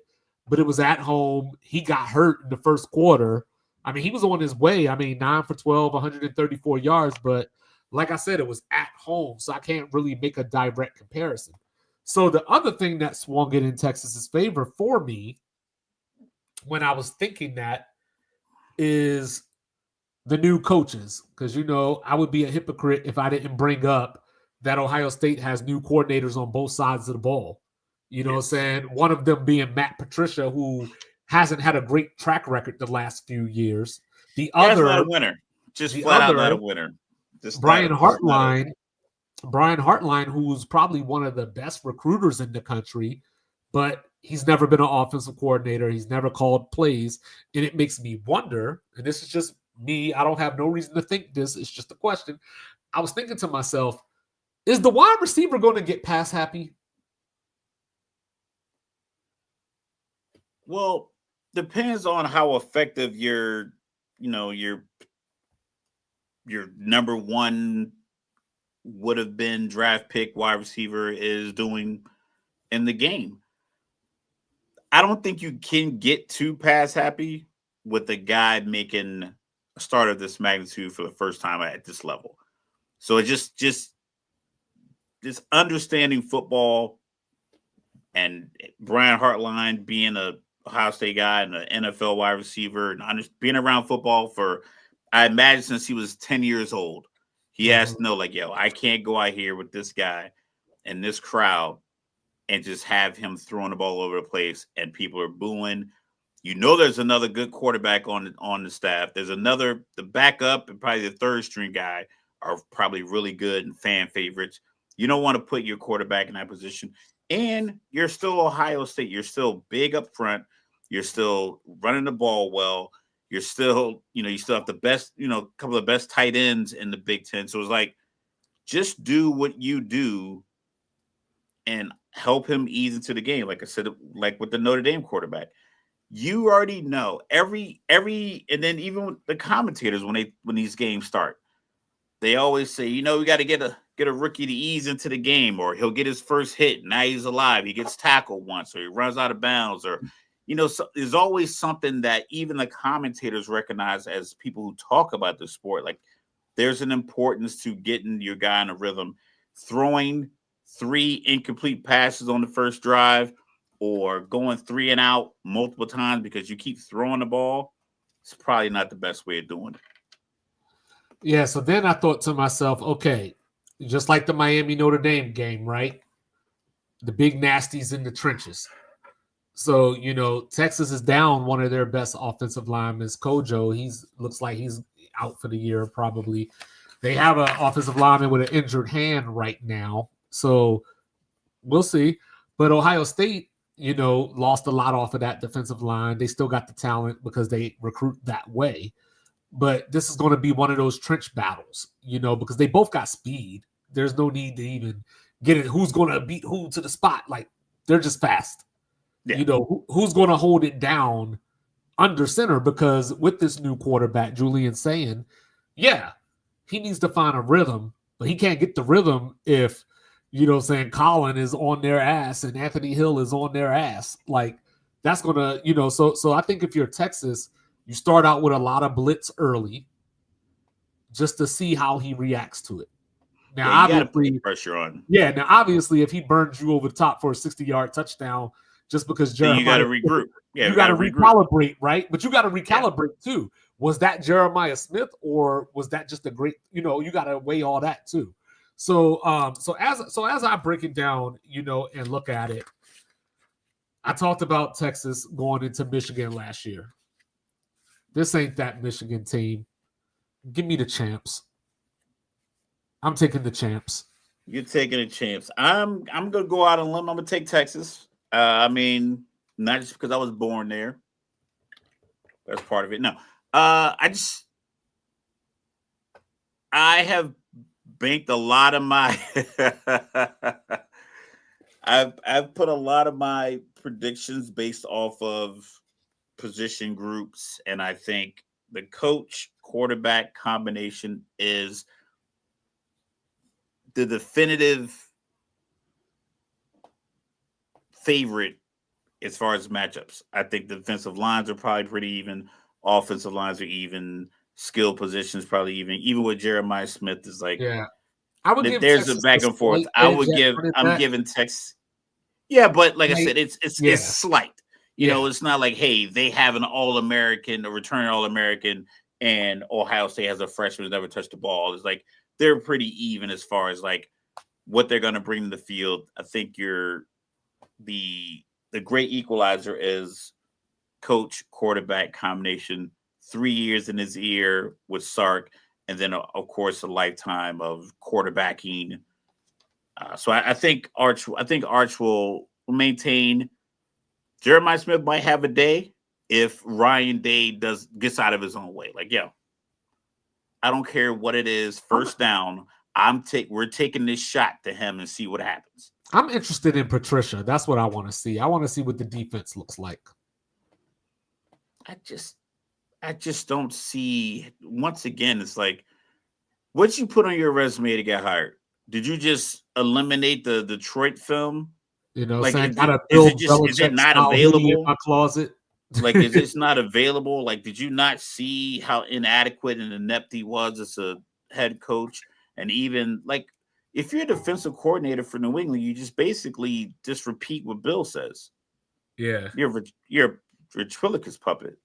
but it was at home. He got hurt in the first quarter. I mean, he was on his way. I mean, 9 for 12, 134 yards, but like I said, it was at home, so I can't really make a direct comparison. So the other thing that swung it in Texas's favor for me when I was thinking that is the new coaches, because you know I would be a hypocrite if I didn't bring up that Ohio State has new coordinators on both sides of the ball. You know what I'm saying? One of them being Matt Patricia, who hasn't had a great track record the last few years. The other, not a winner. Just flat out not a winner. Brian Hartline, who's probably one of the best recruiters in the country, but he's never been an offensive coordinator. He's never called plays. And it makes me wonder, and this is just me, I don't have no reason to think this. It's just a question. I was thinking to myself, is the wide receiver going to get pass happy? Well, depends on how effective your number one would have been draft pick wide receiver is doing in the game. I don't think you can get too pass happy with a guy making a start of this magnitude for the first time at this level. So it just understanding football and Brian Hartline being a Ohio State guy and an NFL wide receiver, and being around football for, I imagine, since he was 10 years old, he has to know, like, yo, I can't go out here with this guy and this crowd and just have him throwing the ball all over the place and people are booing. You know, there's another good quarterback on the staff. There's the backup and probably the third string guy are probably really good and fan favorites. You don't want to put your quarterback in that position. And you're still Ohio State. You're still big up front. You're still running the ball well. You're still, you still have the best, a couple of the best tight ends in the Big Ten. So it's like, just do what you do and help him ease into the game. Like I said, like with the Notre Dame quarterback, you already know and then even with the commentators, when these games start, they always say, we got to get a rookie to ease into the game, or he'll get his first hit. Now he's alive. He gets tackled once, or he runs out of bounds, or, so there's always something that even the commentators recognize as people who talk about the sport. Like, there's an importance to getting your guy in a rhythm. Throwing 3 incomplete passes on the first drive or going 3 and out multiple times because you keep throwing the ball, it's probably not the best way of doing it. Yeah, so then I thought to myself, okay, just like the Miami Notre Dame game, right? The big nasties in the trenches. So, Texas is down one of their best offensive linemen, Kojo. Looks like he's out for the year probably. They have an offensive lineman with an injured hand right now. So we'll see. But Ohio State, lost a lot off of that defensive line. They still got the talent because they recruit that way. But this is going to be one of those trench battles, because they both got speed. There's no need to even get it. Who's going to beat who to the spot? Like, they're just fast. Yeah. Who's going to hold it down under center? Because with this new quarterback, Julian saying, yeah, he needs to find a rhythm, but he can't get the rhythm if, Colin is on their ass and Anthony Hill is on their ass. Like, that's going to, so I think if you're Texas, you start out with a lot of blitz early just to see how he reacts to it. Now, you obviously, put pressure on. Yeah, now, obviously, if he burns you over the top for a 60-yard touchdown just because Jeremiah... you got to regroup. Yeah, you got to recalibrate, right? But you got to recalibrate, too. Was that Jeremiah Smith, or was that just a great... you got to weigh all that, too. So as I break it down, and look at it, I talked about Texas going into Michigan last year. This ain't that Michigan team. Give me the champs. I'm taking the champs. You're taking the champs. I'm gonna go out on a limb. I'm gonna take Texas. Not just because I was born there. That's part of it. No. I have banked a lot of my I've put a lot of my predictions based off of position groups, and I think the coach quarterback combination is the definitive favorite as far as matchups. I think the defensive lines are probably pretty even. Offensive lines are even. Skill positions probably even with Jeremiah Smith is like, yeah. I would give there's Texas a back and forth. I'm giving Texas. Yeah, but like I said, it's slight. It's not like, hey, they have an All-American, a returning All-American, and Ohio State has a freshman who's never touched the ball. It's like they're pretty even as far as like what they're going to bring to the field. I think the great equalizer is coach quarterback combination. 3 years in his ear with Sark, and then of course a lifetime of quarterbacking. So I think Arch will maintain. Jeremiah Smith might have a day if Ryan Day gets out of his own way. Like, I don't care what it is. First down, we're taking this shot to him and see what happens. I'm interested in Patricia. That's what I want to see. I want to see what the defense looks like. I just don't see. Once again, it's like, what you put on your resume to get hired? Did you just eliminate the Detroit film? Like, is it not available in my closet? Like, is this not available? Like, did you not see how inadequate and inept he was as a head coach? And even like, if you're a defensive coordinator for New England, you just basically just repeat what Bill says. Yeah, you're ventriloquist puppet.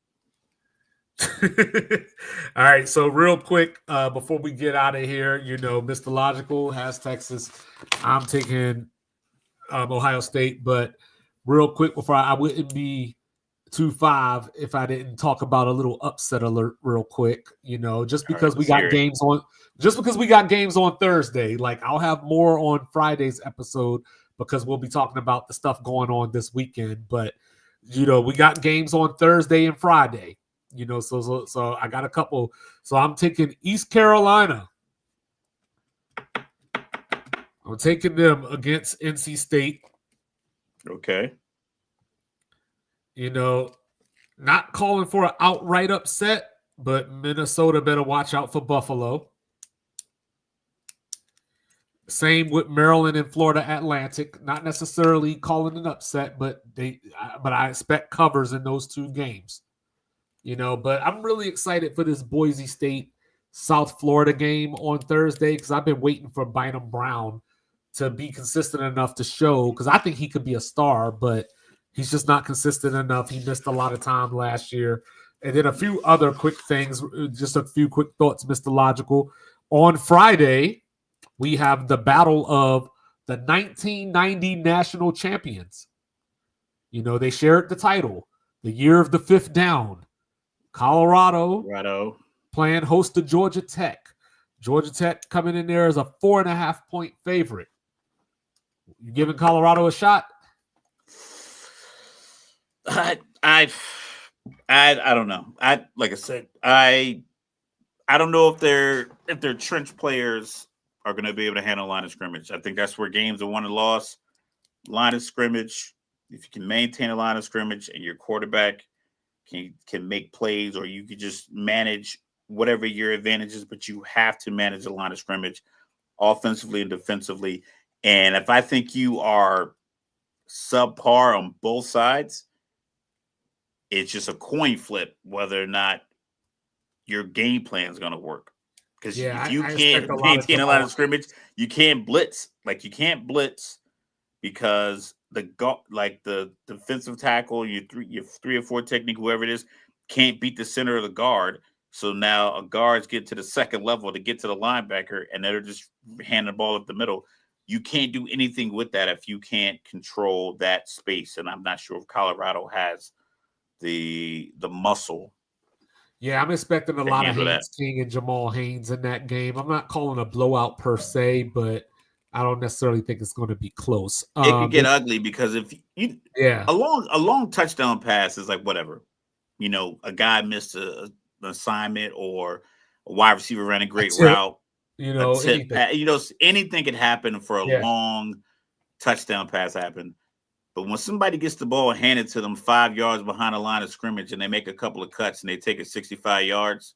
All right, so real quick, before we get out of here, Mr. Logical has Texas. I'm taking Ohio State, but real quick before I wouldn't be 2-5 if I didn't talk about a little upset alert real quick. Just because we got games on Thursday. Like, I'll have more on Friday's episode because we'll be talking about the stuff going on this weekend. But we got games on Thursday and Friday. So I got a couple. So I'm taking East Carolina. I'm taking them against NC State. Okay. Not calling for an outright upset, but Minnesota better watch out for Buffalo. Same with Maryland and Florida Atlantic. Not necessarily calling an upset, but I expect covers in those two games. But I'm really excited for this Boise State South Florida game on Thursday because I've been waiting for Bynum Brown to be consistent enough to show, because I think he could be a star, but he's just not consistent enough. He missed a lot of time last year. And then a few other quick things, just a few quick thoughts, Mr. Logical. On Friday, we have the battle of the 1990 national champions. They shared the title, the year of the fifth down. Colorado playing host to Georgia Tech. Georgia Tech coming in there as a 4.5-point favorite. You giving Colorado a shot? I don't know. Like I said, I don't know if their trench players are going to be able to handle line of scrimmage. I think that's where games are won and lost. Line of scrimmage. If you can maintain a line of scrimmage and your quarterback can make plays, or you could just manage whatever your advantage is, but you have to manage the line of scrimmage offensively and defensively. And if I think you are subpar on both sides, it's just a coin flip whether or not your game plan is going to work. Because if you can't maintain a line of scrimmage, you can't blitz. Like, you can't blitz because the defensive tackle, your 3 or 4 technique, whoever it is, can't beat the center of the guard. So now a guards get to the second level to get to the linebacker, and they're just handing the ball up the middle. You can't do anything with that if you can't control that space. And I'm not sure if Colorado has the muscle. Yeah, I'm expecting a lot of Haynes King and Jamal Haynes in that game. I'm not calling a blowout per se, but I don't necessarily think it's going to be close. It could get ugly because if a long touchdown pass is like whatever. A guy missed an assignment, or a wide receiver ran a great route. Anything could happen for a long touchdown pass happen. But when somebody gets the ball handed to them 5 yards behind the line of scrimmage and they make a couple of cuts and they take it 65 yards,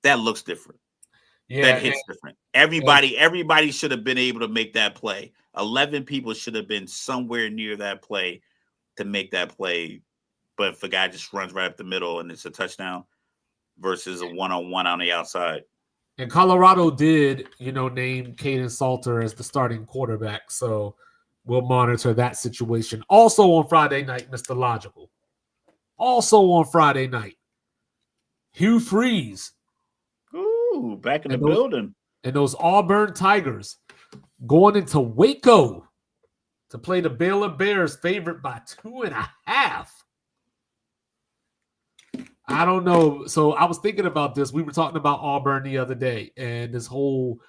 that looks different. Yeah, that hits different. Everybody should have been able to make that play. 11 people should have been somewhere near that play to make that play. But if a guy just runs right up the middle and it's a touchdown versus a one-on-one on the outside. And Colorado did, name Caden Salter as the starting quarterback. So we'll monitor that situation. Also on Friday night, Mr. Logical. Also on Friday night, Hugh Freeze. Ooh, back in the building. And those Auburn Tigers going into Waco to play the Baylor Bears, favored by 2.5. I don't know. So I was thinking about this. We were talking about Auburn the other day and this whole,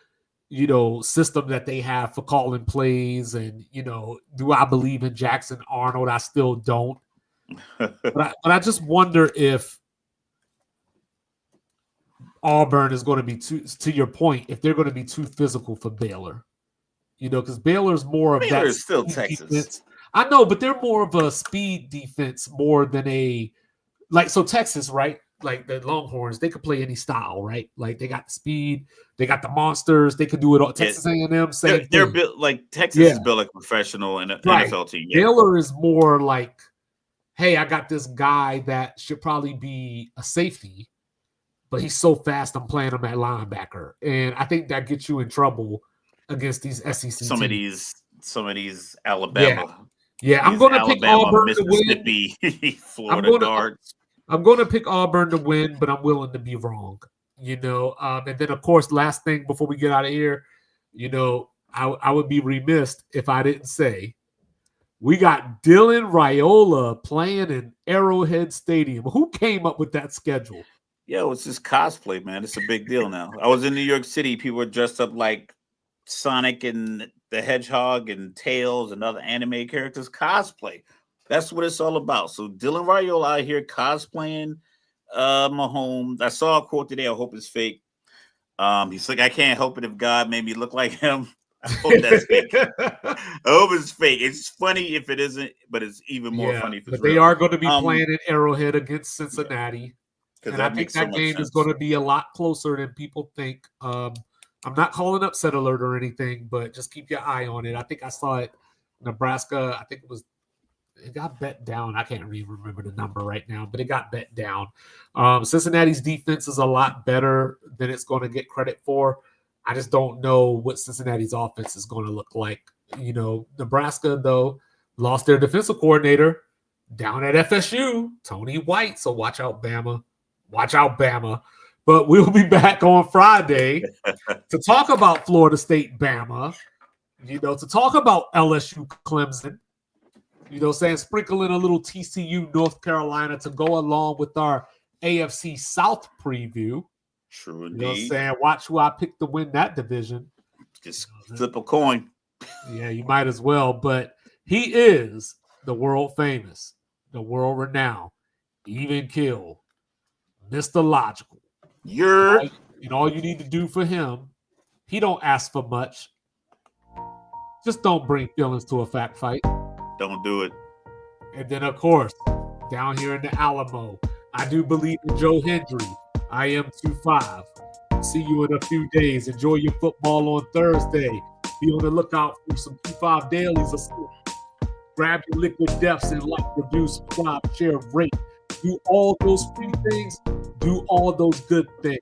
system that they have for calling plays. And, do I believe in Jackson Arnold? I still don't. but I just wonder if Auburn is going to be to your point, if they're going to be too physical for Baylor. Because Baylor's more of that. Is still Texas. Defense. I know, but they're more of a speed defense more than so Texas, right? Like the Longhorns, they could play any style, right? Like they got the speed, they got the monsters, they could do it all. Texas A&M, same they're built like Texas is built like a professional and NFL team. Yeah. Baylor is more like, hey, I got this guy that should probably be a safety, but he's so fast, I'm playing him at linebacker, and I think that gets you in trouble against these SEC some teams. of these Alabama. Yeah, I'm These going to pick Alabama, Auburn to win. Mississippi, Florida guards. I'm going to pick Auburn to win, but I'm willing to be wrong. And then, of course, last thing before we get out of here, I would be remiss if I didn't say we got Dylan Raiola playing in Arrowhead Stadium. Who came up with that schedule? Yo, it's just cosplay, man. It's a big deal now. I was in New York City. People were dressed up like Sonic and the Hedgehog and Tails and other anime characters. Cosplay. That's what it's all about. So Dylan Raiola out here cosplaying Mahomes. I saw a quote today. I hope it's fake. He's like, I can't help it if God made me look like him. I hope that's fake. I hope it's fake. It's funny if it isn't, but it's even more funny if it's real. They are going to be playing in Arrowhead against Cincinnati. Yeah, and I think that game is going to be a lot closer than people think. I'm not calling upset alert or anything, but just keep your eye on it. I think I saw it. Nebraska, I think it got bet down. I can't even remember the number right now, but it got bet down. Cincinnati's defense is a lot better than it's going to get credit for. I just don't know what Cincinnati's offense is going to look like. Nebraska, though, lost their defensive coordinator down at FSU, Tony White. So watch out, Bama. Watch out, Bama. But we'll be back on Friday to talk about Florida State, Bama, to talk about LSU, Clemson, sprinkle in a little TCU, North Carolina to go along with our AFC South preview. True indeed. Watch who I pick to win that division. Just flip a coin. Yeah, you might as well. But he is the world famous, the world renowned, even kill, Mr. Logical. All you need to do for him, he don't ask for much. Just don't bring feelings to a fact fight. Don't do it. And then, of course, down here in the Alamo, I do believe in Joe Hendry. I am 2-5. See you in a few days. Enjoy your football on Thursday. Be on the lookout for some 2-5 dailies or something. Grab your liquid deaths and like, review, subscribe, share, rate. Do all those free things. Do all those good things.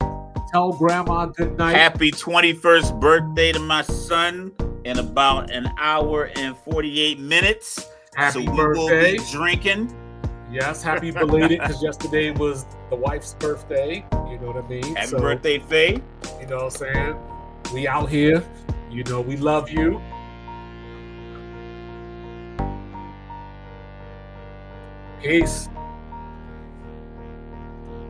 Tell grandma good night. Happy 21st birthday to my son in about an hour and 48 minutes. Happy so we birthday. Will be drinking. Yes, happy belated, because yesterday was the wife's birthday. You know what I mean? Happy birthday, Faye. You know what I'm saying? We out here. We love you. Peace.